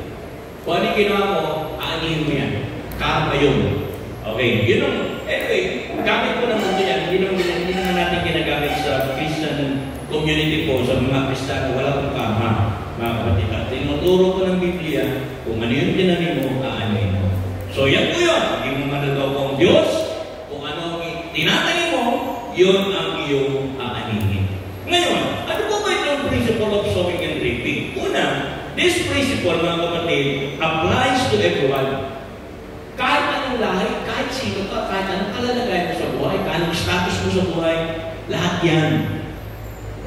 Speaker 1: Kung ano ginawa mo, aanihin mo yan. Karma yun. Okay, yun ang, anyway, gamit ko ng mundo yan, hindi naman natin ginagamit sa Christian community po, sa mga Kristiyano, wala kong karma, mga kapatid. At tinuturo ko ng Biblia, kung ano yung tinanim mo, aanihin mo. So yan po yun. Hindi mo managaw ko ang Diyos, kung ano ang tinatanim mo, yun ang iyong aanihin. Ngayon, ano po ba yung principle of sowing and reaping? Una, this principle, mga kapatid, applies to everyone. Kahit anong lahi, kahit sino ka, kahit anong kalalagayan mo sa buhay, kahit anong status mo sa buhay, lahat yan,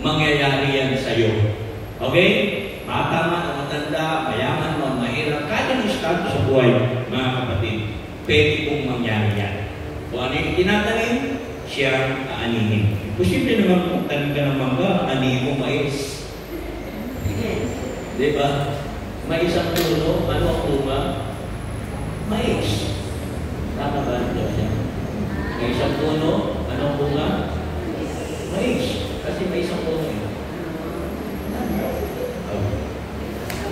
Speaker 1: mangyayari yan sa iyo. Okay? Bata man o matanda, mayaman o mahirap, kahit anong status sa buhay, mga kapatid, pwede pong mangyari yan. Kung ano yung tinatanim, siya aanihin. Posible naman kung tanim ka ng mangga, aanihin mo mais. Diba? May isang puno, ano ang bunga? Mais. Tama ba ito siya? May isang puno, ano ang bunga? Mais. Kasi may isang puno.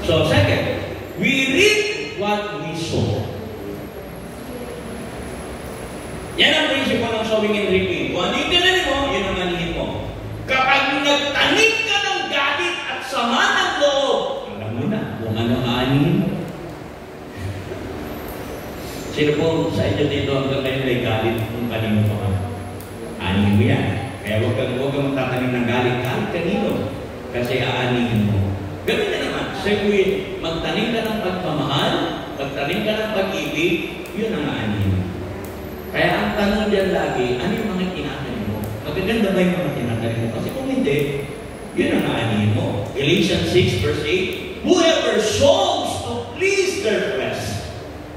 Speaker 1: So, second, we reap what we sow. Yan ang prinsipyo ng sowing and reaping. Kung ano yung tinanim mo, yun ang anihin mo. Kapag nagtanim ka ng galit at sama ng loob, alam mo na kung ano anihin mo. Sino po sa inyo dito hanggang ngayon may galit kung kanino pa ka? Anihin mo yan. Kaya huwag kang magtatanim ng galit kahit kanino. Kasi aanihin mo. Gawin na naman. Seguin, magtanim ka ng pagmamahal, magtanim ka ng pag-ibig, yun ang aanihin mo. Kaya ang tanong dyan lagi, ano yung mga tinatanim mo? Magaganda ba yung mga tinatanim mo? Kasi kung hindi, yun ang aanihin mo. Galatians 6 verse 8, whoever sows to please their flesh.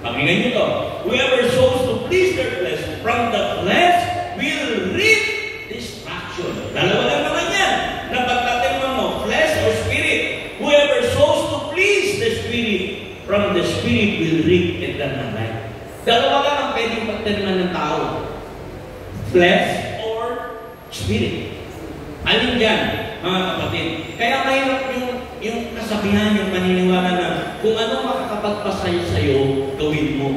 Speaker 1: Pakinggan nyo to. Whoever sows to please their flesh, from the flesh will reap destruction. Dalawa lang naman yan. Napagtatimang mo, flesh or spirit. Whoever sows to please the spirit, from the spirit will reap eternal life. Dalawa lang ang pwedeng pagtaniman ng tao. Flesh or spirit. Alin dyan, mga kapatid? Kaya mahirap yung kasabihan, yung paniniwala na kung ano makakapagpasaya sa'yo, gawin mo.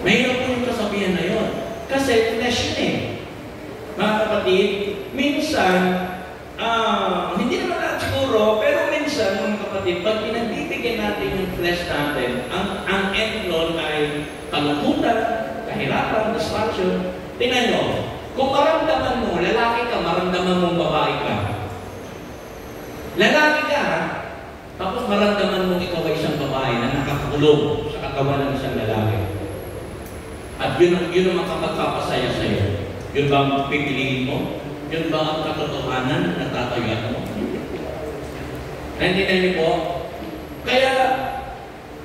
Speaker 1: Mahirap po yung kasabihan na yun. Kasi flesh yun eh. Mga kapatid, minsan, hindi naman natin siguro, pero minsan, mga kapatid, pag pinagbibigyan natin yung flesh natin, ang end nun ay kalungkutan, kahirapan, destruction. Tingnan nyo, kung maramdaman mo, lalaki ka, maramdaman mong babae ka. Lalaki ka, ha? Tapos maramdaman mong ikaw ay isang babae na nakakulong sa katawan ng isang lalaki. At yun ang makapagpapasaya sa iyo. Yun ba ang pipiliin mo? Yun ba ang katotohanan na tatayuan mo? Nandiyan niyo po, kaya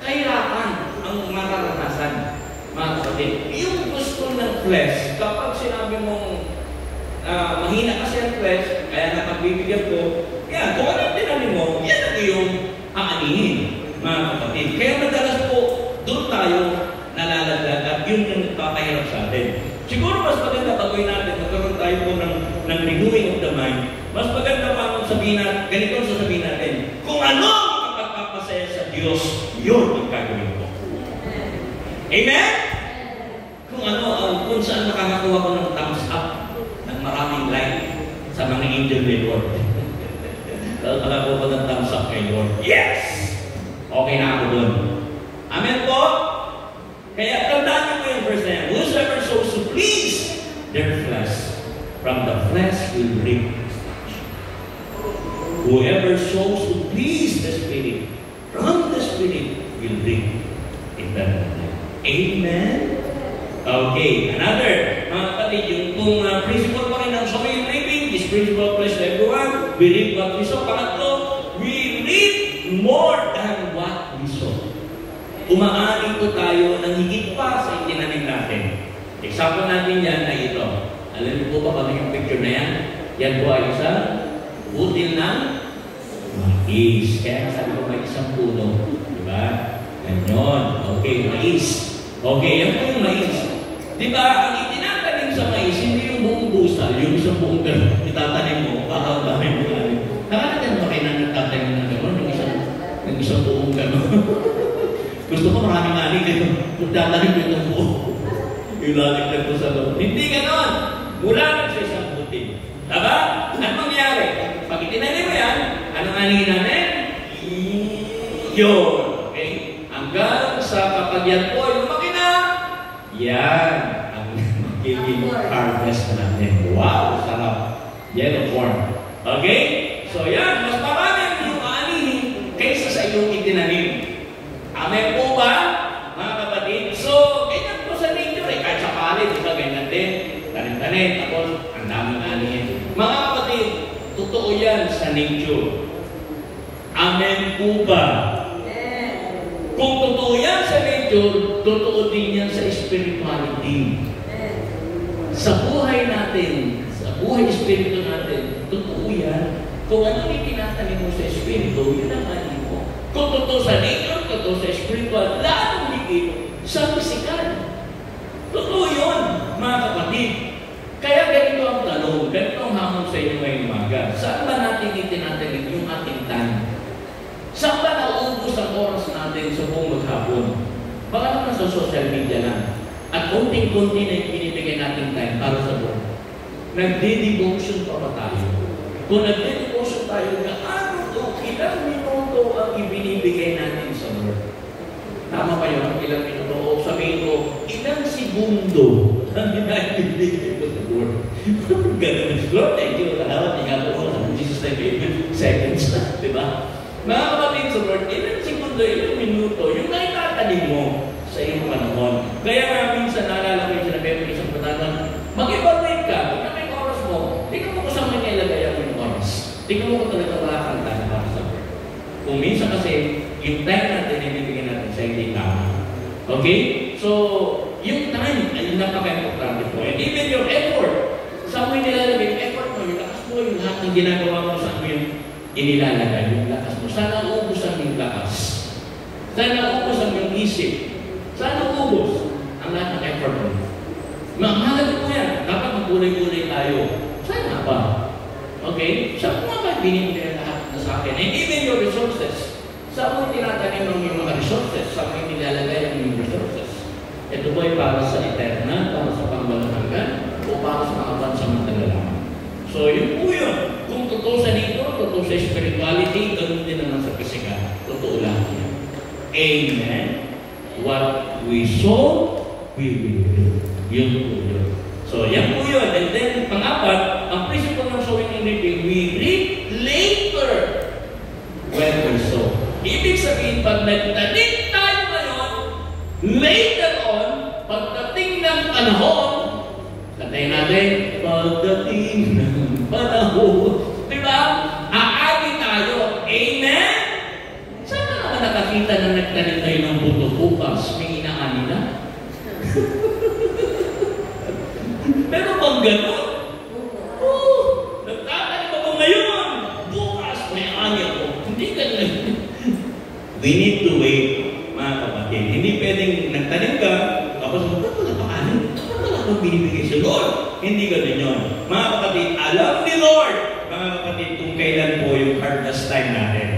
Speaker 1: kahirapan ang mararanasan, mga kapatid. Yung gusto ng flesh, kapag sinabi mong mahina kasi ang flesh, kaya napagbibigyan ko, yan, kung ano tinanin mo, yan ang iyong aanihin, mga kapatid. Kaya madalas po, doon tayo nalalaglag at yun yung nagpapahirap sa atin. Siguro mas maganda bagoy natin, magkaroon tayo po ng renewing of the mind. Mas maganda pa kung sabihin natin, ganito ang sasabihin natin, kung ano ang makapagpapasaya sa Diyos, yun ang gagawin ko. Amen? Kung ano, kung saan makakakuha ko ng thumbs up, ng maraming like sa mga angel report. Nakakuha ko ng thumbs up kay Lord. Yes! Okay na ako doon. Amen po? Kaya tandaan niyo po yung verse na yan. Whosoever sows to please their flesh, from the flesh will reap. Whoever sows to please the Spirit, from the Spirit will reap eternal. Amen? Okay, another. Mga kapatid, yung kung principle pa rin ng soil living, this principle applies to everyone. We reap what we sow. Pangatlo, we reap more than what we sow. Umaani po tayo ng higit pa sa itinanim natin. Example natin yan ay ito. Alam niyo po ba kami yung picture na yan? Yan po ay isang butil ng mais. Kaya sabi ko may isang puno. Diba? Ganyan. Okay, mais. Okay, yan po yung mais. Diba, ang itinatanim sa mais, hindi yung buong busal, yung isang buong gano'n. Itatanim mo, baka dami mo gano'n. Nakakatanim ba kayo na nagtatanim ng gano'n? Yung isang buong gano'n. Gusto ko maraming ani kayo. Kung tatanim ko itong buo. Yung lalaglag ko sa loob. Hindi gano'n. Mula lang sa isang butil. Diba? Ano mangyari? Pag itinanim mo yan, anong anihin natin? Yun. Okay? Hanggang sa kapag yan po, lumaki na, yan ang magiging harvest natin. Wow! Sarap. Yellow corn. Okay? So yan, mas marami yung anihin kaysa sa iyong itinanim. Amen po ba, mga kapatid? So, ganyan po sa nature eh. Kahit sa palid, diba, ganyan din. Tanim-tanim, tapos ang daming anihin. Mga kapatid, totoo yan sa nature. Amen po ba? Kung totoo yan sa nature, totoo din yan sa spirituality. Sa buhay natin, sa buhay espiritu natin, totoo yan. Kung ano yung tinatanim mo sa espiritu, yun ang anin mo. Kung totoo sa nature, totoo sa spiritual, lalong higit sa physical. Totoo yun, mga kapatid. Kaya ganito ang tanong, ganito ang hamon sa inyo ngayong umaga. Saan ba natin itinatanim yung ating time? Saan ba naubos ang oras natin sa buong maghapon? Baka naman sa social media lang. At konting-konti na yung binibigay natin time para sa Lord. Nagde-devotion pa ba tayo? Kung nagde-devotion tayo, gaano to, ilang minuto ang ibinibigay natin sa Lord? Tama ba yun? Ilang minuto? O sabihin ko, ilang segundo ang ibinibigay ko sa Lord? Ganun. Lord, thank you. Salamat. Ikaw po sa Jesus name. Seconds na. Diba? Mga kapatid sa Lord, ilang segundo, ilang minuto, yung naitatanim mo sa iyong panahon. Kaya nga minsan naalala ko yung sinabi mo isang patanan, mag-evaluate ka, kung na may oras mo, tingnan mo kung saan may nailagay ako yung oras. Tingnan mo kung talaga wala kang tayo para sa Lord. Kung minsan kasi, yung time natin, ibibigyan natin sa hindi tama. Okay? So, yung time ay napaka-importante po. And even your effort, saan mo yung nilalagay yung effort mo, yung lakas mo, yung lahat ng ginagawa mo, saan mo yung inilalagay yung lakas mo. Sana ubos ang yung lakas. Sana ubos ang yung isip. Sana ubos ang lahat ng effort mo. Mahalaga po yan. Dapat magkulay-kulay tayo. Sana ba? Okay? Saan mo nga binibigay lahat na sa akin? And even your resources. Saan mo tinatanim ng yung mga resources? Saan mo nilalagay ang yung resources? Ito po ay para sa eternal, para sa pangwalang o para sa mga pansamantala lamang. So, yun po yun. Kung totoo sa dito, totoo sa spirituality, ganun din naman sa physical. Totoo lang yan. Amen. What we sow, we will reap. Yun po yun. So, yan po yun. And then, pang-apat, ang principle ng sowing and reaping, we reap later when we sow. Ibig sabihin, pag nagtanim tayo ngayon, later on, pagdating ng panahon, katay natin, pagdating ng panahon, diba? Aagi tayo. Amen? Saan ka naman nakakita na nagtanim tayo ng buto bukas, may inaani na? Pero bang gano'n? Oo! Nagtatanim ako ngayon! Bukas, may ani ako. Hindi gano'n. We need to wait, mga kapatid. Hindi pwedeng nagtanim ka, tapos wala pa ani. Wala pa binibigay sa Lord. Hindi gano'n yun. Mga kapatid, alam ni Lord, mga kapatid, kung kailan po yung harvest time natin.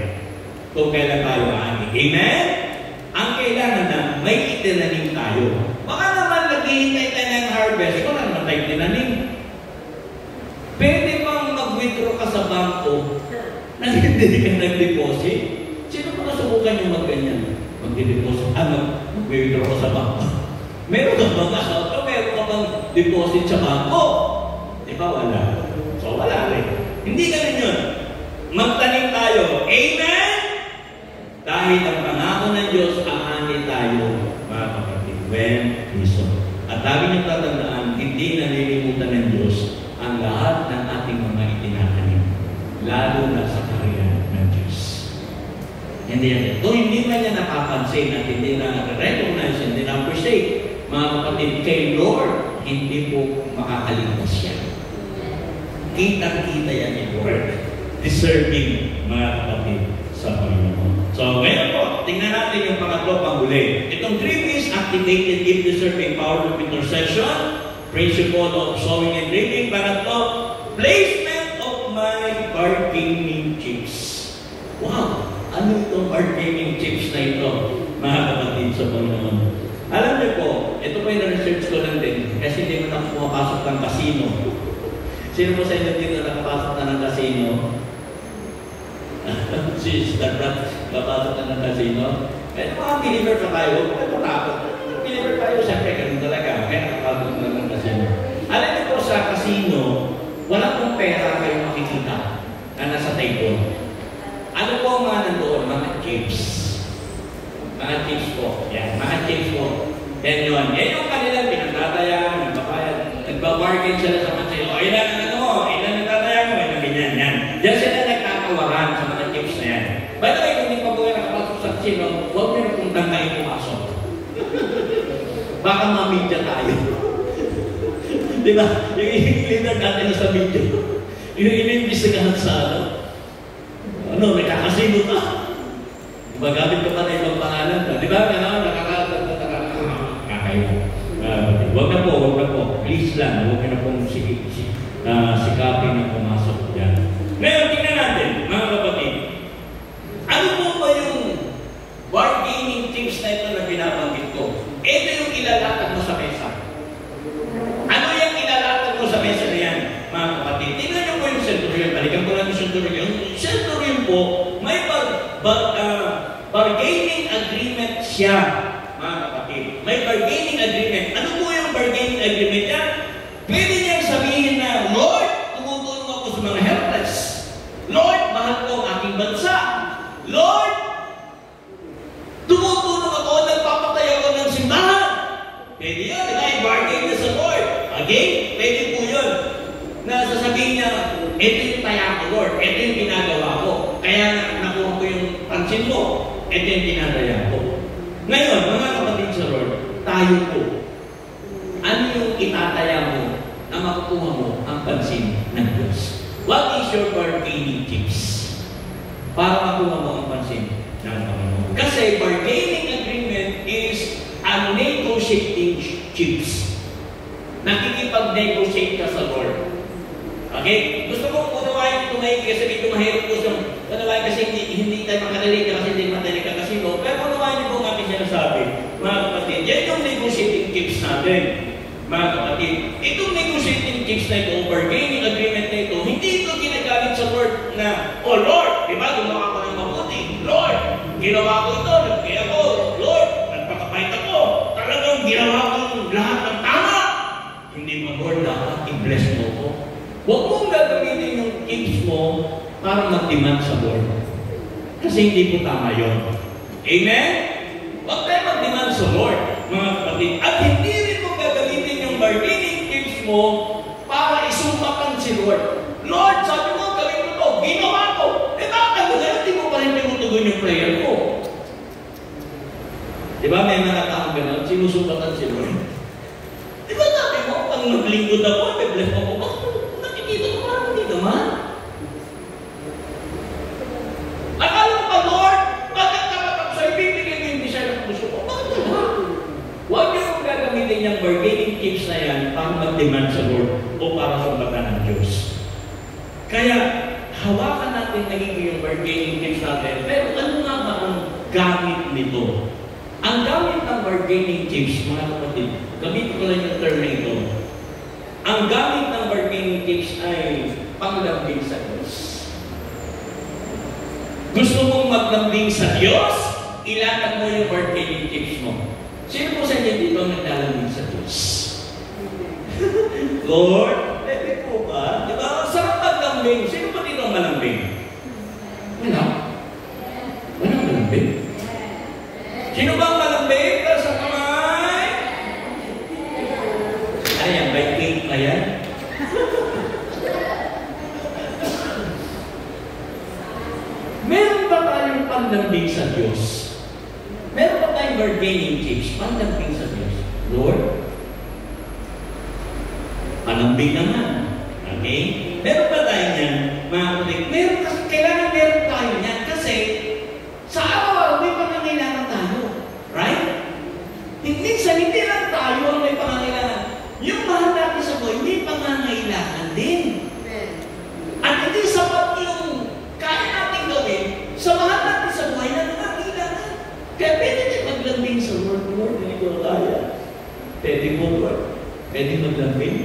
Speaker 1: Kung kailan tayo ani. Amen? Ang kailangan na may itinanim tayo. Baka naman naghihintay tayo ng harvest, wala naman tayo itinanim. Pwede bang mag-withdraw ka sa bangko na hindi ka nag-deposit? Sino pa nasubukan yung mag-ganyan? Mag-deposit? Mag-withdraw ka sa bangko? Meron ka bang account? Meron ka bang deposit sa bangko? Di ba wala? So wala rin. Hindi ganun yun. Magtanim tayo. Amen? Dahil ang pangako ng Diyos, aani tayo tayo, mga kapatid, when we saw. At lagi niyong tatandaan, hindi nalilimutan ng Diyos ang lahat ng ating mga itinatanim, lalo na sa kaharian ng Diyos. Hindi yan. Kung hindi man niya napapansin at hindi na recognize, hindi na appreciate, mga kapatid, kay Lord, hindi po makakaligtas siya. Kitang-kita yan ni Lord. Deserving, mga kapatid, sa Panginoon. So, ngayon po, tingnan natin yung pangatlo panghuli. Itong 3 P's activated if deserving power of intercession, principle of sowing and reaping. Pangatlo, placement of my bargaining chips. Wow! Ano itong bargaining chips na ito, mga kapatid sa Panginoon? Alam niyo po, ito po yung research ko lang din, kasi hindi mo na pumapasok ng casino. Sino po sa inyo dito nakapasok na ng casino? Sister, kapasok na ng casino? Eh, mga believer pa tayo, huwag ka matakot. Believer tayo, siyempre, ganun talaga. Kaya nakapasok na ng casino. Alam niyo po, sa casino, wala pong pera kayo makikita na nasa table. Ano po ang mga nandoon? Mga chips. Mga chips po. Yan, mga chips po. Yan yun. Yan yung kanilang pinagtatayan, nagbabargain sila sa mga sila. O, ilan ang ano mo? Ilan ang tatayan mo? Ilan ganyan, yan. Diyan sila nagkakawaran sa mga chips na yan. By the way, kung hindi pa po yung nakapasok sa casino, huwag mo na kung tangkain pumasok. Baka mamidya tayo. Diba? Yung leader natin na sa video. Yung inimbestigahan sa ano, nakakasino ka. Magamit ka pa na ibang pangalan ka. Di ba? Nakakayo. Huwag na po. Please lang. Huwag na pong sikapin na pumasok dyan. Ngayon, tingnan natin, mga kapatid. Ano po ba yung bargaining tips na ito na binabanggit ko? Ito yung ilalatag mo sa mesa. Ano yung ilalatag mo sa mesa na yan, mga kapatid? Tingnan niyo po yung centurion. Balikan ko lang yung centurion. Yung centurion po, may bargaining agreement siya, mga kapatid. May bargaining agreement. Ano po yung bargaining agreement niya? Pwede niyang sabihin na, Lord, tumutulong ako sa mga helpless. Lord, mahal ko ang aking bansa. Lord, tumutulong ako, nagpapatay ako ng simbahan. Pwede yun, i-bargain na sa Lord. Again, pwede po yun. Nasasabihin niya, ito yung taya ko, Lord. Ito yung ginagawa ko. Kaya nakuha ko yung pansin mo. Ito yung ginagaya ko. Ngayon, mga kapatid sa Lord, tayo po. Ano yung itataya mo na makukuha mo ang pansin ng Diyos? What is your bargaining chips? Para makuha mo ang pansin ng Panginoon. Kasi bargaining agreement is a negotiating chips. Nakikipag-negotiate ka sa Lord. Okay? Gusto ko unawain ito ngayon kasi medyo mahirap po siyang unawain kasi hindi tayo makadali kasi hindi madali ka kasi no. Pero unawain niyo po ang ating sinasabi, mga kapatid. Yan yung negotiating chips natin, mga kapatid. Itong negotiating chips na ito, bargaining agreement na ito, hindi ito ginagamit sa Lord na, oh Lord, di ba, gumawa ko ng mabuti. Lord, ginawa ko ito, nagkaya ako. Lord, nagpakapait ako. Talagang ginawa ko lahat ng tama. Hindi mo, Lord, dapat i-bless mo ko. Huwag mong gagamitin yung tips mo para mag-demand sa Lord. Kasi hindi po tama yun. Amen? Huwag tayo mag-demand sa Lord, mga kapatid. At hindi rin mo gagamitin yung bargaining tips mo para isumpakan si Lord. Lord, sabi mo, gawin mo ito. Ginawa ko. Eh bakit mo ngayon, hindi mo pa rin tinutugon yung prayer ko. Diba may mga taong gano'n, sinusumpatan si Lord. Diba sabi mo, pag naglingkod ako, may bless ako, nakikita ko parang hindi naman. Akala mo pa, Lord, bakit dapat ako sa'yo bibigyan mo yung desire ng puso ko? Bakit naman? Huwag niyo kung gagamitin yung bargaining tips na yan para mag-demand sa Lord o para sumbatan ng Diyos. Kaya, hawakan natin nagiging yung bargaining tips natin. Pero ano nga ba ang gamit nito? Ang gamit ng bargaining tips, mga kapatid, gamitin ko lang yung term na ito. Ang gamit ng bargaining tips ay panglambing sa Diyos. Gusto mong maglambing sa Diyos? Ilatag mo yung bargaining tips mo. Sino po sa inyo dito naglalambing sa Diyos? Lord, pwede po ba? Diba? Sarap maglambing. Sino pa dito ang malambing? Wala. Walang malambing. Sino ba ang malambing? bargaining chips, panlambing sa Diyos. Lord, panlambing naman. Okay? Meron pa tayo niyan, mga kapatid. Meron kasi, kailangan meron tayo niyan kasi sa araw-araw may pangangailangan tayo. Right? Minsan, hindi lang tayo ang may pangangailangan. Yung mahal natin sa buhay, may pangangailangan din. At hindi sapat yung kaya natin gawin sa mahal natin sa buhay na nangangailangan. Kaya pwede tayo maglambing sa Lord. Lord, hindi ko kaya. Pwede mo, Lord. Pwede maglambing.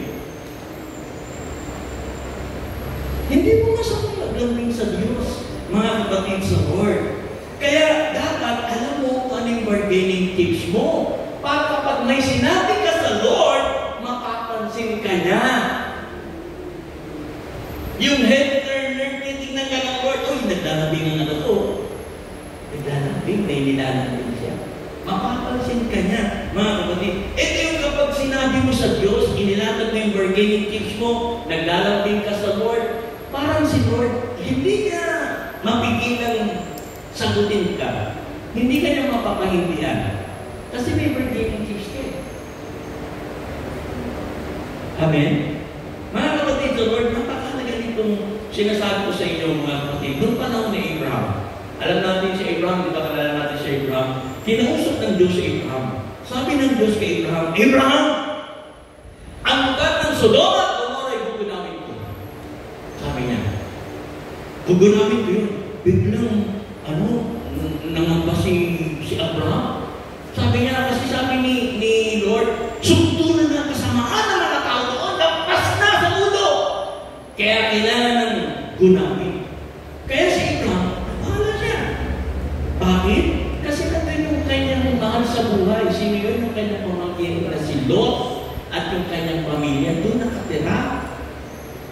Speaker 1: Hindi mo masama maglambing sa Diyos, mga kapatid sa Lord. Kaya dapat alam mo kung ano yung bargaining tips mo. Para kapag may sinabi ka sa Lord, mapapansin ka niya. Yung head turner, titignan ka ng Lord, uy, naglalambing ang ano ko. Naglalambing, may nilalambing siya. Mapapansin ka niya, mga kapatid. Ito yung kapag sinabi mo sa Diyos, inilatag mo yung bargaining tips mo, naglalambing ka sa Lord, parang si Lord, hindi niya mapigilang sagutin ka. Hindi ka niya mapapahindihan. Kasi may bargaining tips ka. Amen? Mga kapatid, the Lord, napakalaga nitong sinasabi ko sa inyo, mga kapatid. Noong panahon ni Abraham, alam natin si Abraham, di ba kalala natin si Abraham? Kinausap ng Diyos si Abraham. Sabi ng Diyos kay Abraham, Abraham, ang lugar ng Sodoma at Gomorrah ay gugunawin ko. Sabi niya, gugunawin ko yun. Biglang, nangamba si Abraham. Sabi niya, kasi sabi ni Lord, sumtunan na kasamaan ng mga tao doon, lampas na sa ulo. Kaya kailangan ng gunawin. Kaya si Abraham, nabahala siya. Bakit? Kasi nandun yung kanyang mahal sa buhay. Sino yun yung kanyang pamangkin na si Lot at yung kanyang pamilya doon nakatira.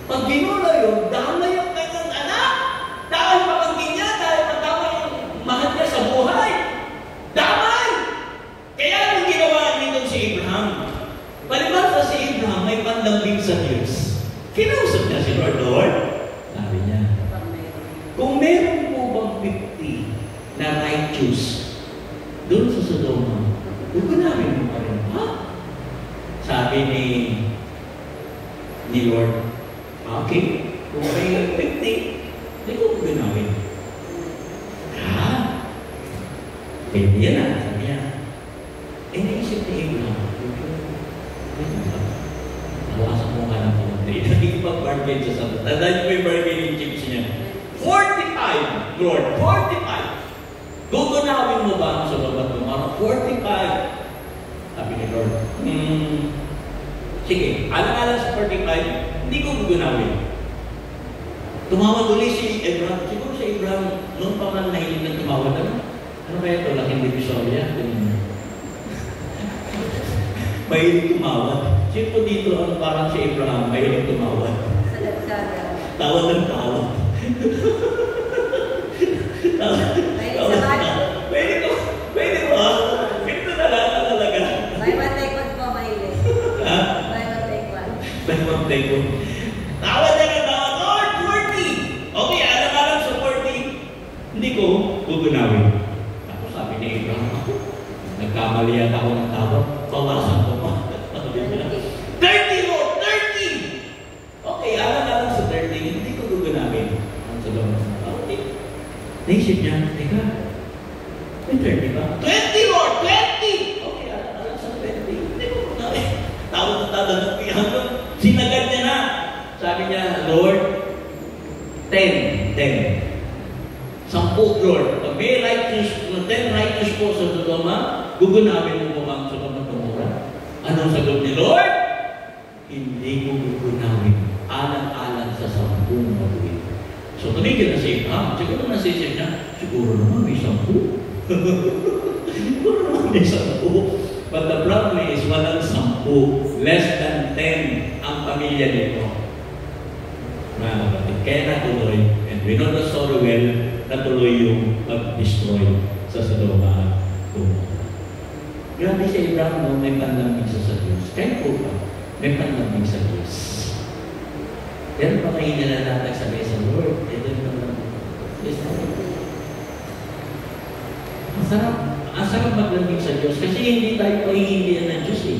Speaker 1: Pag ginula yun, dama yung kanyang anak. Dahil pamangkin niya, dahil matama yung mahal niya sa buhay. Damay! Kaya yung ginawa nito si Abraham. Palibasa si Abraham may panlambing sa Diyos. Kinausap niya si Lord, Lord. Sabi niya, kung meron po bang 50 na righteous doon sa Sodoma, gugunawin mo pa rin, ha? Sabi ni Lord, okay, kung may 50, hindi ko gugunawin. Ha? Pwede yan na, sabi niya. Naisip ni Abraham, nawasak mo ka ng pamantay. Nakikipag-bargain siya sa Lord. Tandaan niyo yung bargaining chips niya. 45, Lord, 45. Gugunawin mo ba ang sa babat mo? 45. Sabi ni Lord, sige, alang-alang sa 45, hindi ko gugunawin. Tumawag ulit si Abraham. Siguro si Abraham, noon pa man nahilig na tumawag. Ano kaya ito? Laking divisorya? Mahilig tumawag. Sino dito ang parang si Abraham, mahilig tumawag?
Speaker 2: Sa Lazada.
Speaker 1: Tawag ng tawag. Pwede ko ha? Ito na lang talaga.
Speaker 2: Buy one, take one po, mahilig.
Speaker 1: Ha?
Speaker 2: Buy one, take one.
Speaker 1: Buy one, take one. Tawag na ng tawag, Lord, 40! Okay, alam-alam sa 40. Hindi ko gugunawin. Ako sabi ni Abraham, ako, nagkamalian ako ng tawag. Pawasan ko pa. 30, Lord! 30! Okay, alam-alam sa 30, hindi ko gugunawin. Ang sabi mo, okay. Naisip niya, teka, may 30 ba? 20, Lord! 20! Okay, alam sa 20. Hindi ko gugunawin. Tawag na tawag ng hanggang sinagad niya na. Sabi niya, Lord, 10. 10, Lord. Pag may righteous, 10 righteous po sa Sodoma, gugunawin mo po ang Sodoma at Gomorrah. Anong sagot ni Lord? Hindi ko gugunawin. Alang-alang sa 10 matuwid. So, tumigil na si Abraham. Siguro nasisip niya, siguro naman may 10. Siguro naman may 10. But the problem is, walang 10. Less than 10 ang pamilya nito. Kaya natuloy. And we know the story well, natuloy yung pag-destroy sa Sodoma at Gomorrah. Grabe si Abraham, no? May panlambing sa Diyos. Kaya po ba? May panlambing sa Diyos. Pero pa kayo nilalatag sa sa Lord, ito yung panlambing. Yes, masarap. ang sarap maglambing sa Diyos kasi hindi tayo pahihindihan ng Diyos eh.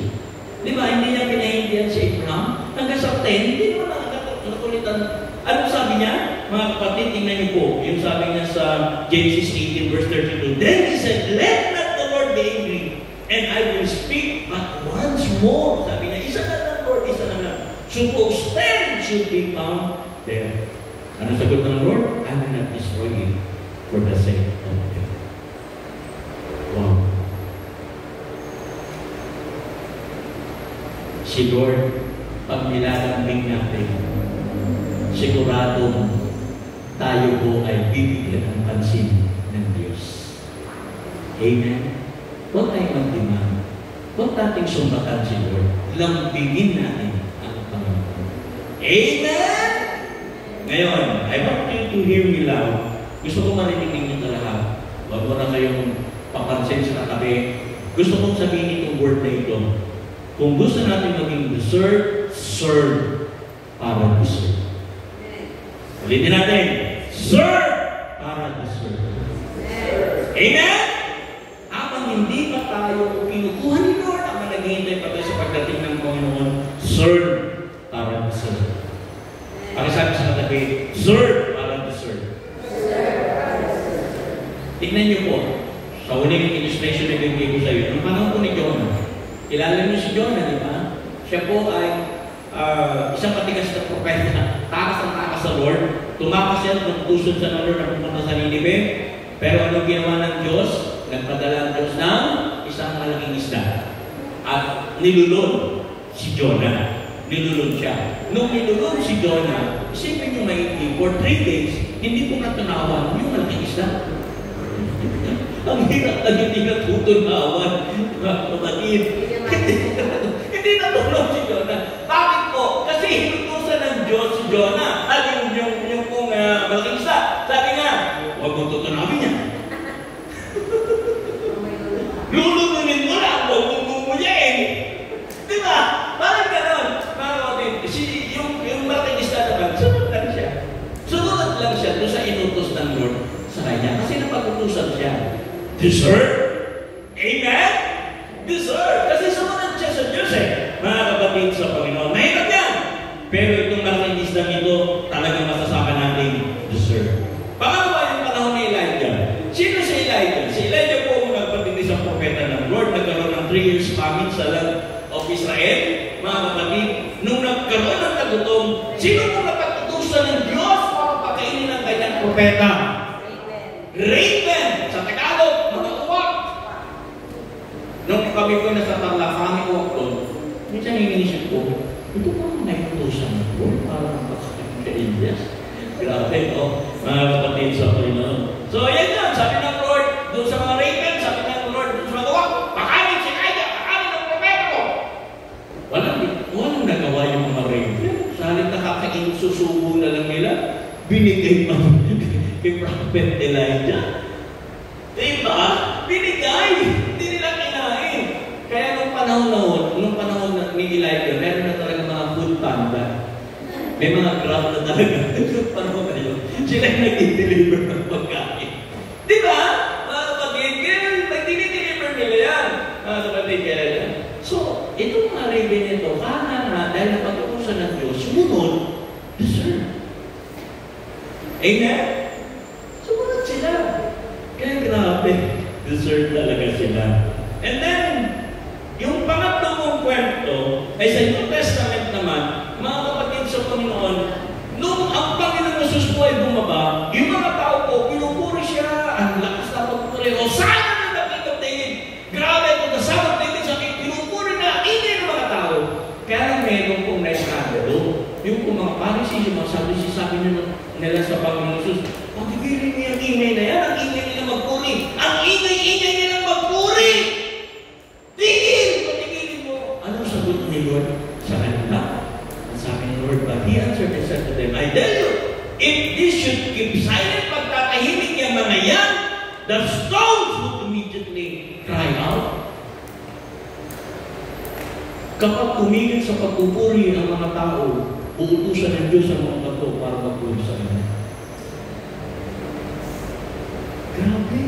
Speaker 1: Di ba? Hindi niya pinahindihan si Abraham. Hanggang sa 10, hindi naman nakakulitan. Ano sabi niya? Mga kapatid, tingnan niyo po. Yung sabi niya sa Genesis 18 verse 32. Then he said, let not the Lord be angry, and I will speak but once more. Sabi niya, isa na lang Lord, isa na lang. Suppose 10 should be found there. Ano sagot ng Lord? I will not destroy it for the sake of them. Wow. Si Lord, pag nilalambing natin, sigurado tayo po ay bibigyan ng pansin ng Diyos. Amen? Huwag tayo mag-demand. Huwag nating sumbatan si Lord. Lambingin natin ang Panginoon. Amen? Ngayon, I want you to hear me loud. Gusto ko marinig ninyo lahat. Huwag mo na kayong papansin sa katabi. Gusto kong sabihin itong word na ito. Kung gusto natin maging deserve, serve para deserve. Ulitin natin. Serve para deserve. Amen? Habang hindi pa tayo kinukuha ni Lord, ang naghihintay pa tayo sa pagdating ng Panginoon, serve para deserve. Pakisabi sa katabi, serve para deserve. Tignan niyo po, sa uling illustration na bibigay ko sa iyo, nung panahon po ni Jonah, kilala niyo si Jonah, di ba? Siya po ay isang matigas na propeta, takas ang takas sa Lord. Tumakas yan kung tusod sa Lord na pumunta sa Ninive. Pero anong ginawa ng Diyos? Nagpadala ang Diyos ng isang malaking isda. At nilulod si Jonah. Nilulod siya. Nung nilulod si Jonah, isipin niyo maigi, for 3 days, hindi po natunawan yung malaking isda. Ang hirap na hindi natutunawan. Kapatid. Hindi natunaw si Jonah. Bakit po? Kasi hinutusan ng Diyos si Jonah. At yung pong malaking isda. Sabi nga, huwag mong tutunawin yan. Lulutunin mo lang, huwag mong mumuyain. Di ba? Parang gano'n. Yung malaking isda naman, sunod lang siya. Sunod lang siya doon sa inutos ng Lord sa kanya. Kasi napag-utusan siya. Deserve? Amen? Deserve. Kasi sumunod siya sa Diyos eh. Mga kapatid sa Panginoon. Mahirap yan. Pero itong malaking isdang ito, talagang masasama natin deserve. Pangalawa yung panahon ni Elijah. Sino si Elijah? Si Elijah po ang nagpatindi sa propeta ng Lord. Nagkaroon ng 3 years famine sa land of Israel. Mga kapatid, nung nagkaroon ng tagutom, sino po napag-utusan ng Diyos para pakainin ng kanyang propeta? Raven! Sa Tagalog, mga uwak! Nung kami ko nasa Tarlac uwak doon, minsan iniisip ko, ito ba ang naiutusan ng Lord para mapakain ka Elias? Grabe, no? Mga kapatid sa Panginoon. So, yan yan. Sabi ng Lord, doon sa mga Raven, sabi ng Lord, doon sa mga uwak, pakanin si Elijah, pakanin ng propeta ko! Walang nagawa yung mga Raven. Sa halip nakakain, susubo na lang nila, binigay pa kay Prophet Elijah. Diba? Binigay! Hindi nila kinain. Kaya nung panahon ni Elijah, meron na talaga mga food panda. May mga grab na talaga. Yung panahon na yun, sila yung nag-deliver ng pagkain. Diba? Mga kapatid, kaya nag-deliver nila yan. Mga kapatid, kaya yan. So, itong mga Raven nito, kana dahil napag-utusan ng Diyos, sumunod, deserve. Amen? Sumunod sila. Kaya grabe, deserve talaga sila. And then, yung pangatlong mong kwento, ay sa New Testament naman, mga kapatid sa Panginoon, nung ang Panginoon Jesus po ay bumaba, yung mga tao po, pinupuri siya, ang lakas na pagpuri, o sana na King of David, grabe ito, the Son of David, sa akin, pinupuri na ingay ng mga tao. Kaya lang meron pong na-eskandalo, yung pong mga Pharisees, yung mga sabi nila sa Panginoon Jesus, pagigilin niya ang ingay na yan, ang ingay nila magpuri, ang ingay nila magpuri! Tigil! Patigilin mo! Anong sagot ni Lord sa kanila? Sa akin, Lord, but He answered and said to them, I tell you, if this should keep silent, pagtatahimik niya mga yan, the stones would immediately cry out. Kapag tumigil sa pagpupuri ang mga tao, uutusan ng Diyos ang mga bato para magpuri sa kanya. Grabe.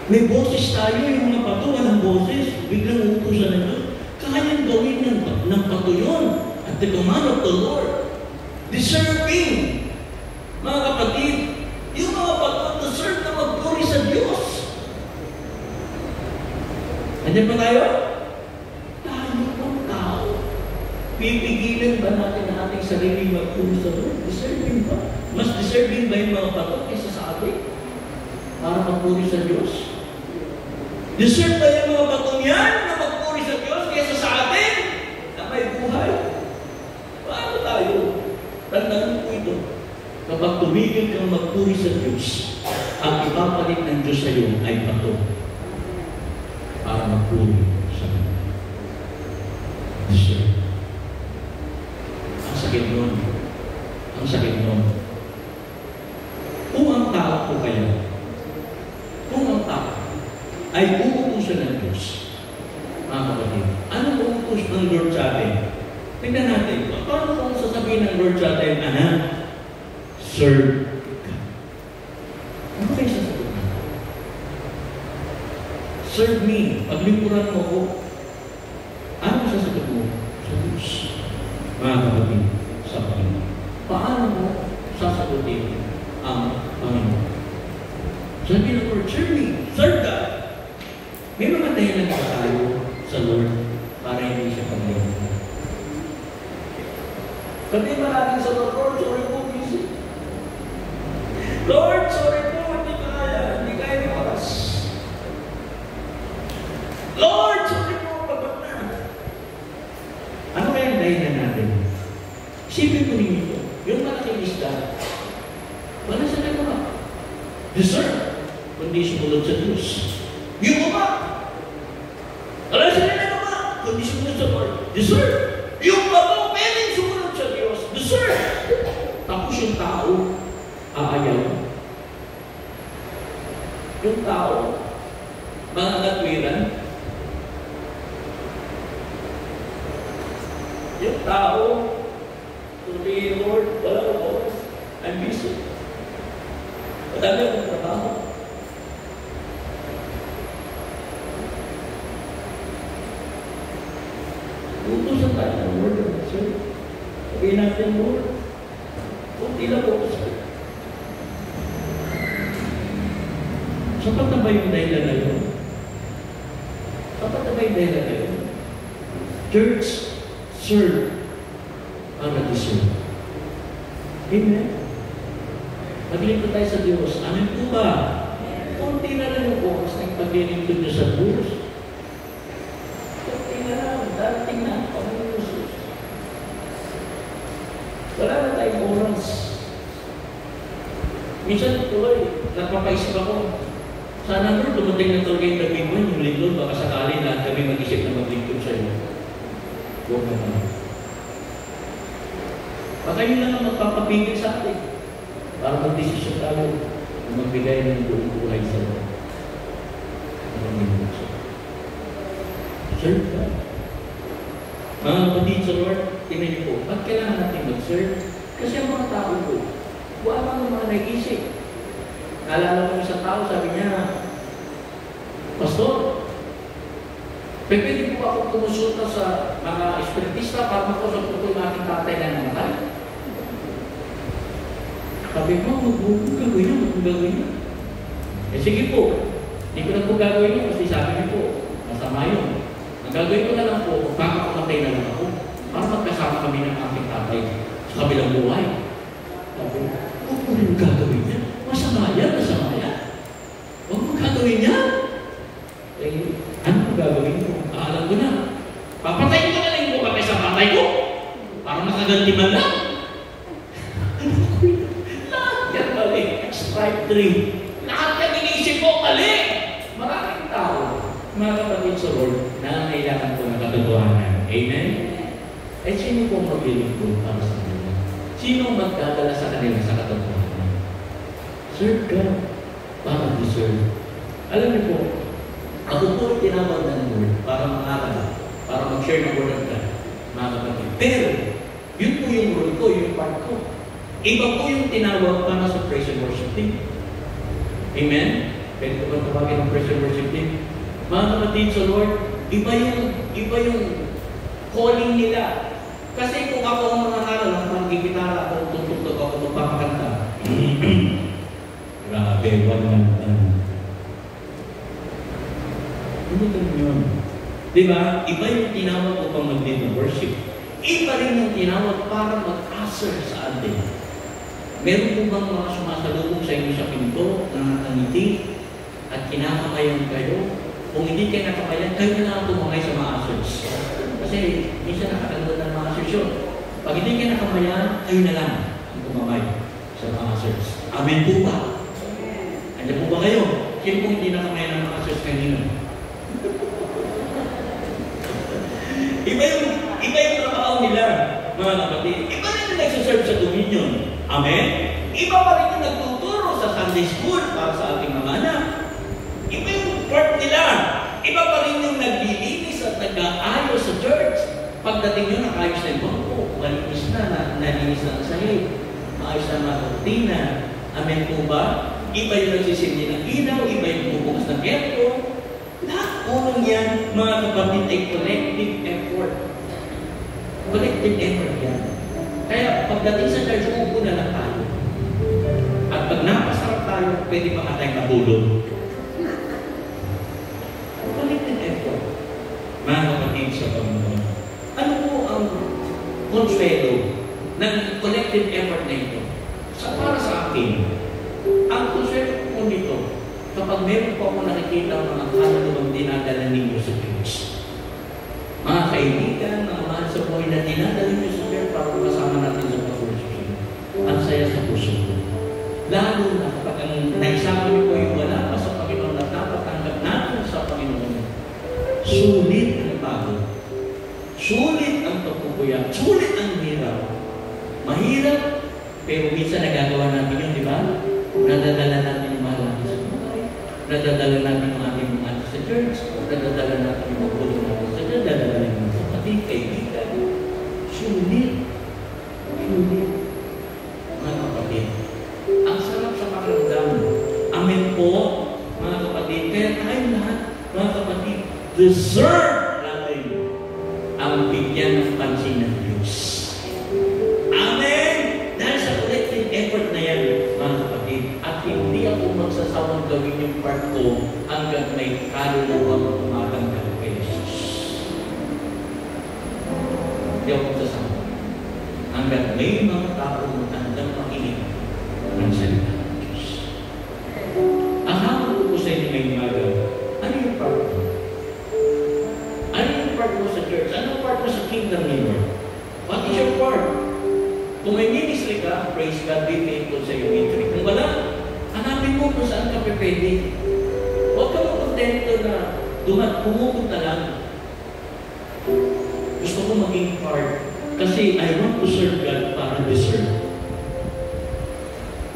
Speaker 1: May boses tayo, yung mga pato, walang boses. Biglang uutusan ng Diyos. Kayang gawin ng pato yun. At the command of the Lord. Deserving. Mga kapatid, yung mga pato deserve na magpuri sa Diyos. Andiyan ba tayo? Tayo ang tao. Pipigilan ba natin ang ating sarili magpuri sa Lord? Deserving ba? Mas deserving ba yung mga pato kaysa sa atin? Para magpuri sa Diyos? Deserve ba yung mga batong yan na magpuri sa Diyos kaysa sa atin na may buhay? Paano tayo? Tandaan po ito. Kapag tumigil kang magpuri sa Diyos, ang ipapalit ng Diyos sa iyo ay bato para magpuri sa Diyos. Deserve. Ang sakit nun. Ang sakit nun. Kung ang tao po kayo, kung ang tao ay uutusan ng Diyos, mga kapatid, anong uutos ng Lord sa atin? Tingnan natin, paano kung sasabihin ng Lord sa atin, anak, serve God. Ano kayo sasabihin? Serve me. Paglingkuran mo ako, ano sasabihin mo? Sa Diyos. Mga kapatid, sa Panginoon. Paano mo sasagutin ang Panginoon? Sabi ng Lord, serve me. Serve God. May mga dahilan ba tayo sa Lord para hindi siya paglingkuran? Sabi maraming sa Lord, sorry po, busy. Lord, sorry po, hindi kaya ng oras. Lord, sorry po, pagod na. Ano kaya ang dahilan natin? Isipin ko ninyo, yung malaking lista, wala sa nagawa. Deserve, kundi sumunod sa Diyos. Yung uma, wala sa nagawa, kundi sumunod sa Lord. Deserve. Yung bato, pwedeng sumunod sa Diyos. Deserve. Tapos yung tao, aayaw. Yung tao, mga katwiran, yung tao, sabihin, Lord, wala ko, I'm busy. Madami akong trabaho. Utusan tayo ng Lord, sir. Sabihin natin, Lord, kunti lang po, sir. Sapat na ba yung dahilan na yun? Sapat na ba yung dahilan na yun? Church, serve, para deserve. Amen? Maglingkod tayo sa Diyos. Amen po ba? Kunti na lang yung oras na ipaglingkod niyo sa Diyos. Kunti na lang. Darating na. Panginoon Jesus. Wala na tayong oras. Minsan tuloy, napapaisip ako. Sana Lord, dumating na talaga yung David mo, yung lingkod, baka sakali lahat kami mag-isip na maglingkod sa iyo. Huwag na naman. Baka yun lang ang magpapapigil sa atin. Para mag-desisyon tayo na magbigay ng buong buhay sa Lord. Serve ka. Mga kapatid sa Lord, tingnan niyo po, ba't kailangan natin mag-serve? Kasi ang mga tao po, wala ng mga nag-isip. Naalala ko isang tao, sabi niya, Pastor, pwede po ako kumusulta sa mga espiritista para makusap ko yung aking tatay na namatay. Sabi ko, huwag gagawin niya, huwag gagawin niya. Eh sige po, hindi ko na po gagawin niya kasi sabi niyo po, masama yun. Ang gagawin ko na lang po, magpapakamatay na lang ako para magkasama kami ng aking tatay sa kabilang buhay. Sabi ko, huwag mo rin gagawin niya. Masama yan, masama yan. Huwag mo gagawin niya. Eh, ano mo gagawin mo? Alam ko na. Papatayin ko na lang yung mukha sa patay ko para makaganti man lang. Lahat yan mali. Strike 3. Lahat yan inisip ko, mali. Maraming tao, mga kapatid sa Lord, na kailangan po ng katotohanan. Amen? Eh, sino po maglilingkod para sa kanila? Sino magdadala sa kanila sa katotohanan? Serve God para deserve. Alam niyo po, ako po tinawag ng Lord para mangaral, para mag-share ng word of God, mga kapatid. Pero, yun po yung role ko, yung part ko. Iba po yung tinawag para sa praise and worship team. Amen? Pwede ko ba tawagin ng praise and worship team? Mga kapatid sa Lord, iba yung calling nila. Kasi kung ako ang mga aral, ang magigitara ako, tutugtog ako, magpapakanta. Grabe, walang ano yun? Diba? Iba yung tinawag ko pang mag-lead ng worship. Iba rin yung tinawag para mag-answer sa atin. Meron po bang mga sumasalubong sa inyo sa pinto, nakakangiti, at kinakamayan kayo? Kung hindi kayo nakamayan, kayo na lang tumamay sa mga answers. Kasi minsan nakakagod ng mga answers yun. Pag hindi kayo nakamayan, kayo na lang ang tumamay sa mga answers. Amen po ba? Andiyan po ba kayo? Sino po hindi nakamayan ng mga answers kanina? Iba yung trabaho nila, mga kapatid. Iba rin yung nagsaserve sa dominion. Amen? Iba pa rin yung nagtuturo sa Sunday school para sa ating mga anak. Iba yung part nila. Iba pa rin yung naglilinis at nag-aayos sa church. Pagdating nyo, nakayos na yung bangko. Malinis na, nalinis na ang sahig. Maayos na mga kortina. Amen po ba? Iba yung nagsisindi ng ilaw, iba yung bubukas ng templo. Lahat unang yan, mga kapatid, ay collective effort. Collective effort yan. Kaya pagdating sa church, upo na lang tayo. At pag napasarap tayo, pwede pa nga tayong nabulog. Collective effort. Mga kapatid sa Panginoon. Ano po ang consuelo ng collective effort na ito? Para sa akin, ang consuelo po nito, kapag meron po ako nakikita ang mga kaluluwang dinadala ninyo sa Diyos. Mga kaibigan, mga mahal sa buhay na dinadala ninyo sa Diyos para kasama natin sa pag-worship. Ang saya sa puso ko. Lalo na kapag ang naisama niyo po yung wala pa sa Panginoon at napatanggap natin sa Panginoon. Sulit ang pagod. Sulit ang pagpupuyak. Sulit ang hirap. Mahirap, pero minsan nagagawa natin yun, di ba? Nadadala natin yung mahal natin sa buhay. Nadadala natin yung ating mga sa church. Nadadala natin yung magulo natin sa church. Nadadala natin yung kapatid, kaibigan. Sulit. Sulit. Mga kapatid. Ang sarap sa pakiramdam. Amen po, mga kapatid. Kaya tayo lahat, mga kapatid, deserve natin ang bigyan ng pansin ng Diyos. Amen! Dahil sa collective effort na yan, mga kapatid, at hindi ako magsasawang gawin yung part ko hanggang may kaluluwang tumatanggap kay Jesus. Hindi ako magsasawang. Hanggang may mga tao matandang makinig ng salita ng Diyos. Ang hamon ko sa inyo ngayong araw, ano yung part mo? Ano yung part mo sa church? Ano yung part mo sa kingdom ni Lord? What is your part? Kung may ministry ka, praise God, be faithful sa iyong ministry. Kung wala, hanapin mo kung saan ka pwede. Huwag ka makontento na pumupunta lang. Gusto ko maging part. Kasi I want to serve God para deserve.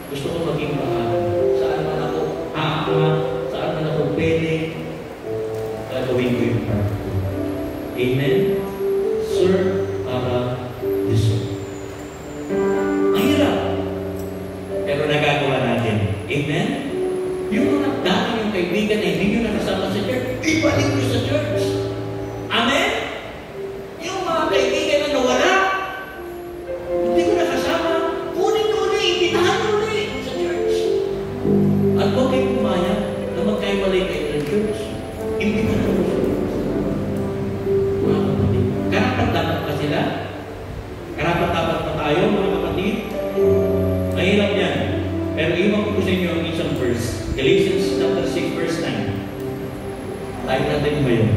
Speaker 1: Gusto ko maging bahagi. Saan man ako haanga, saan man ako pwede, gagawin ko yung part ko. Amen? Serve para deserve. Mahirap. Pero nagagawa natin. Amen? Yung mga dati yung kaibigan na hindi nyo nakasama sa church, ibalik nyo sa church. Amen? Yung mga kaibigan na nawala, hindi ko nakasama, kunin ko ulit, ibitahan ko ulit sa church. At huwag kayo kumaya na magkaiwalay kayo ng church. Ibitahan ko sa church. Mga kapatid, karapat-dapat pa sila? Karapat-dapat pa tayo, mga kapatid? Mahirap yan. Pero iwan ko sa inyo ang isang verse. Galatians chapter 6 verse 9. Tayo natin ba yun?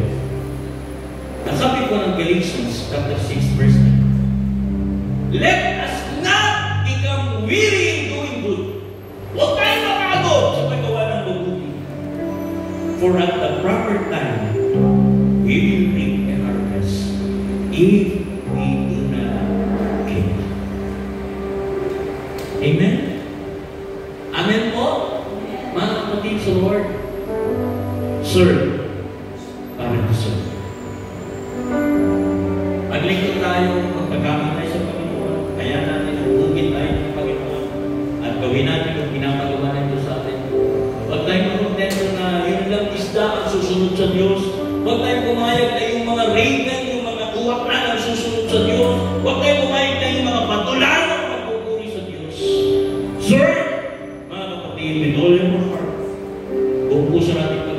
Speaker 1: Ang sabi po ng Galatians chapter 6 verse 9. Let us not become weary in doing good. Huwag tayong mapagod sa paggawa ng mabuti. For at the proper time, we will reap a harvest if we do not give up. Amen? Amen po? Mga kapatid sa Lord, serve para to serve. Maglingkod tayo, magpagamit tayo sa Panginoon, kaya natin hugin tayo ng Panginoon at gawin natin yung pinapagawa ng Diyos sa atin. Huwag tayong makontento buong puso natin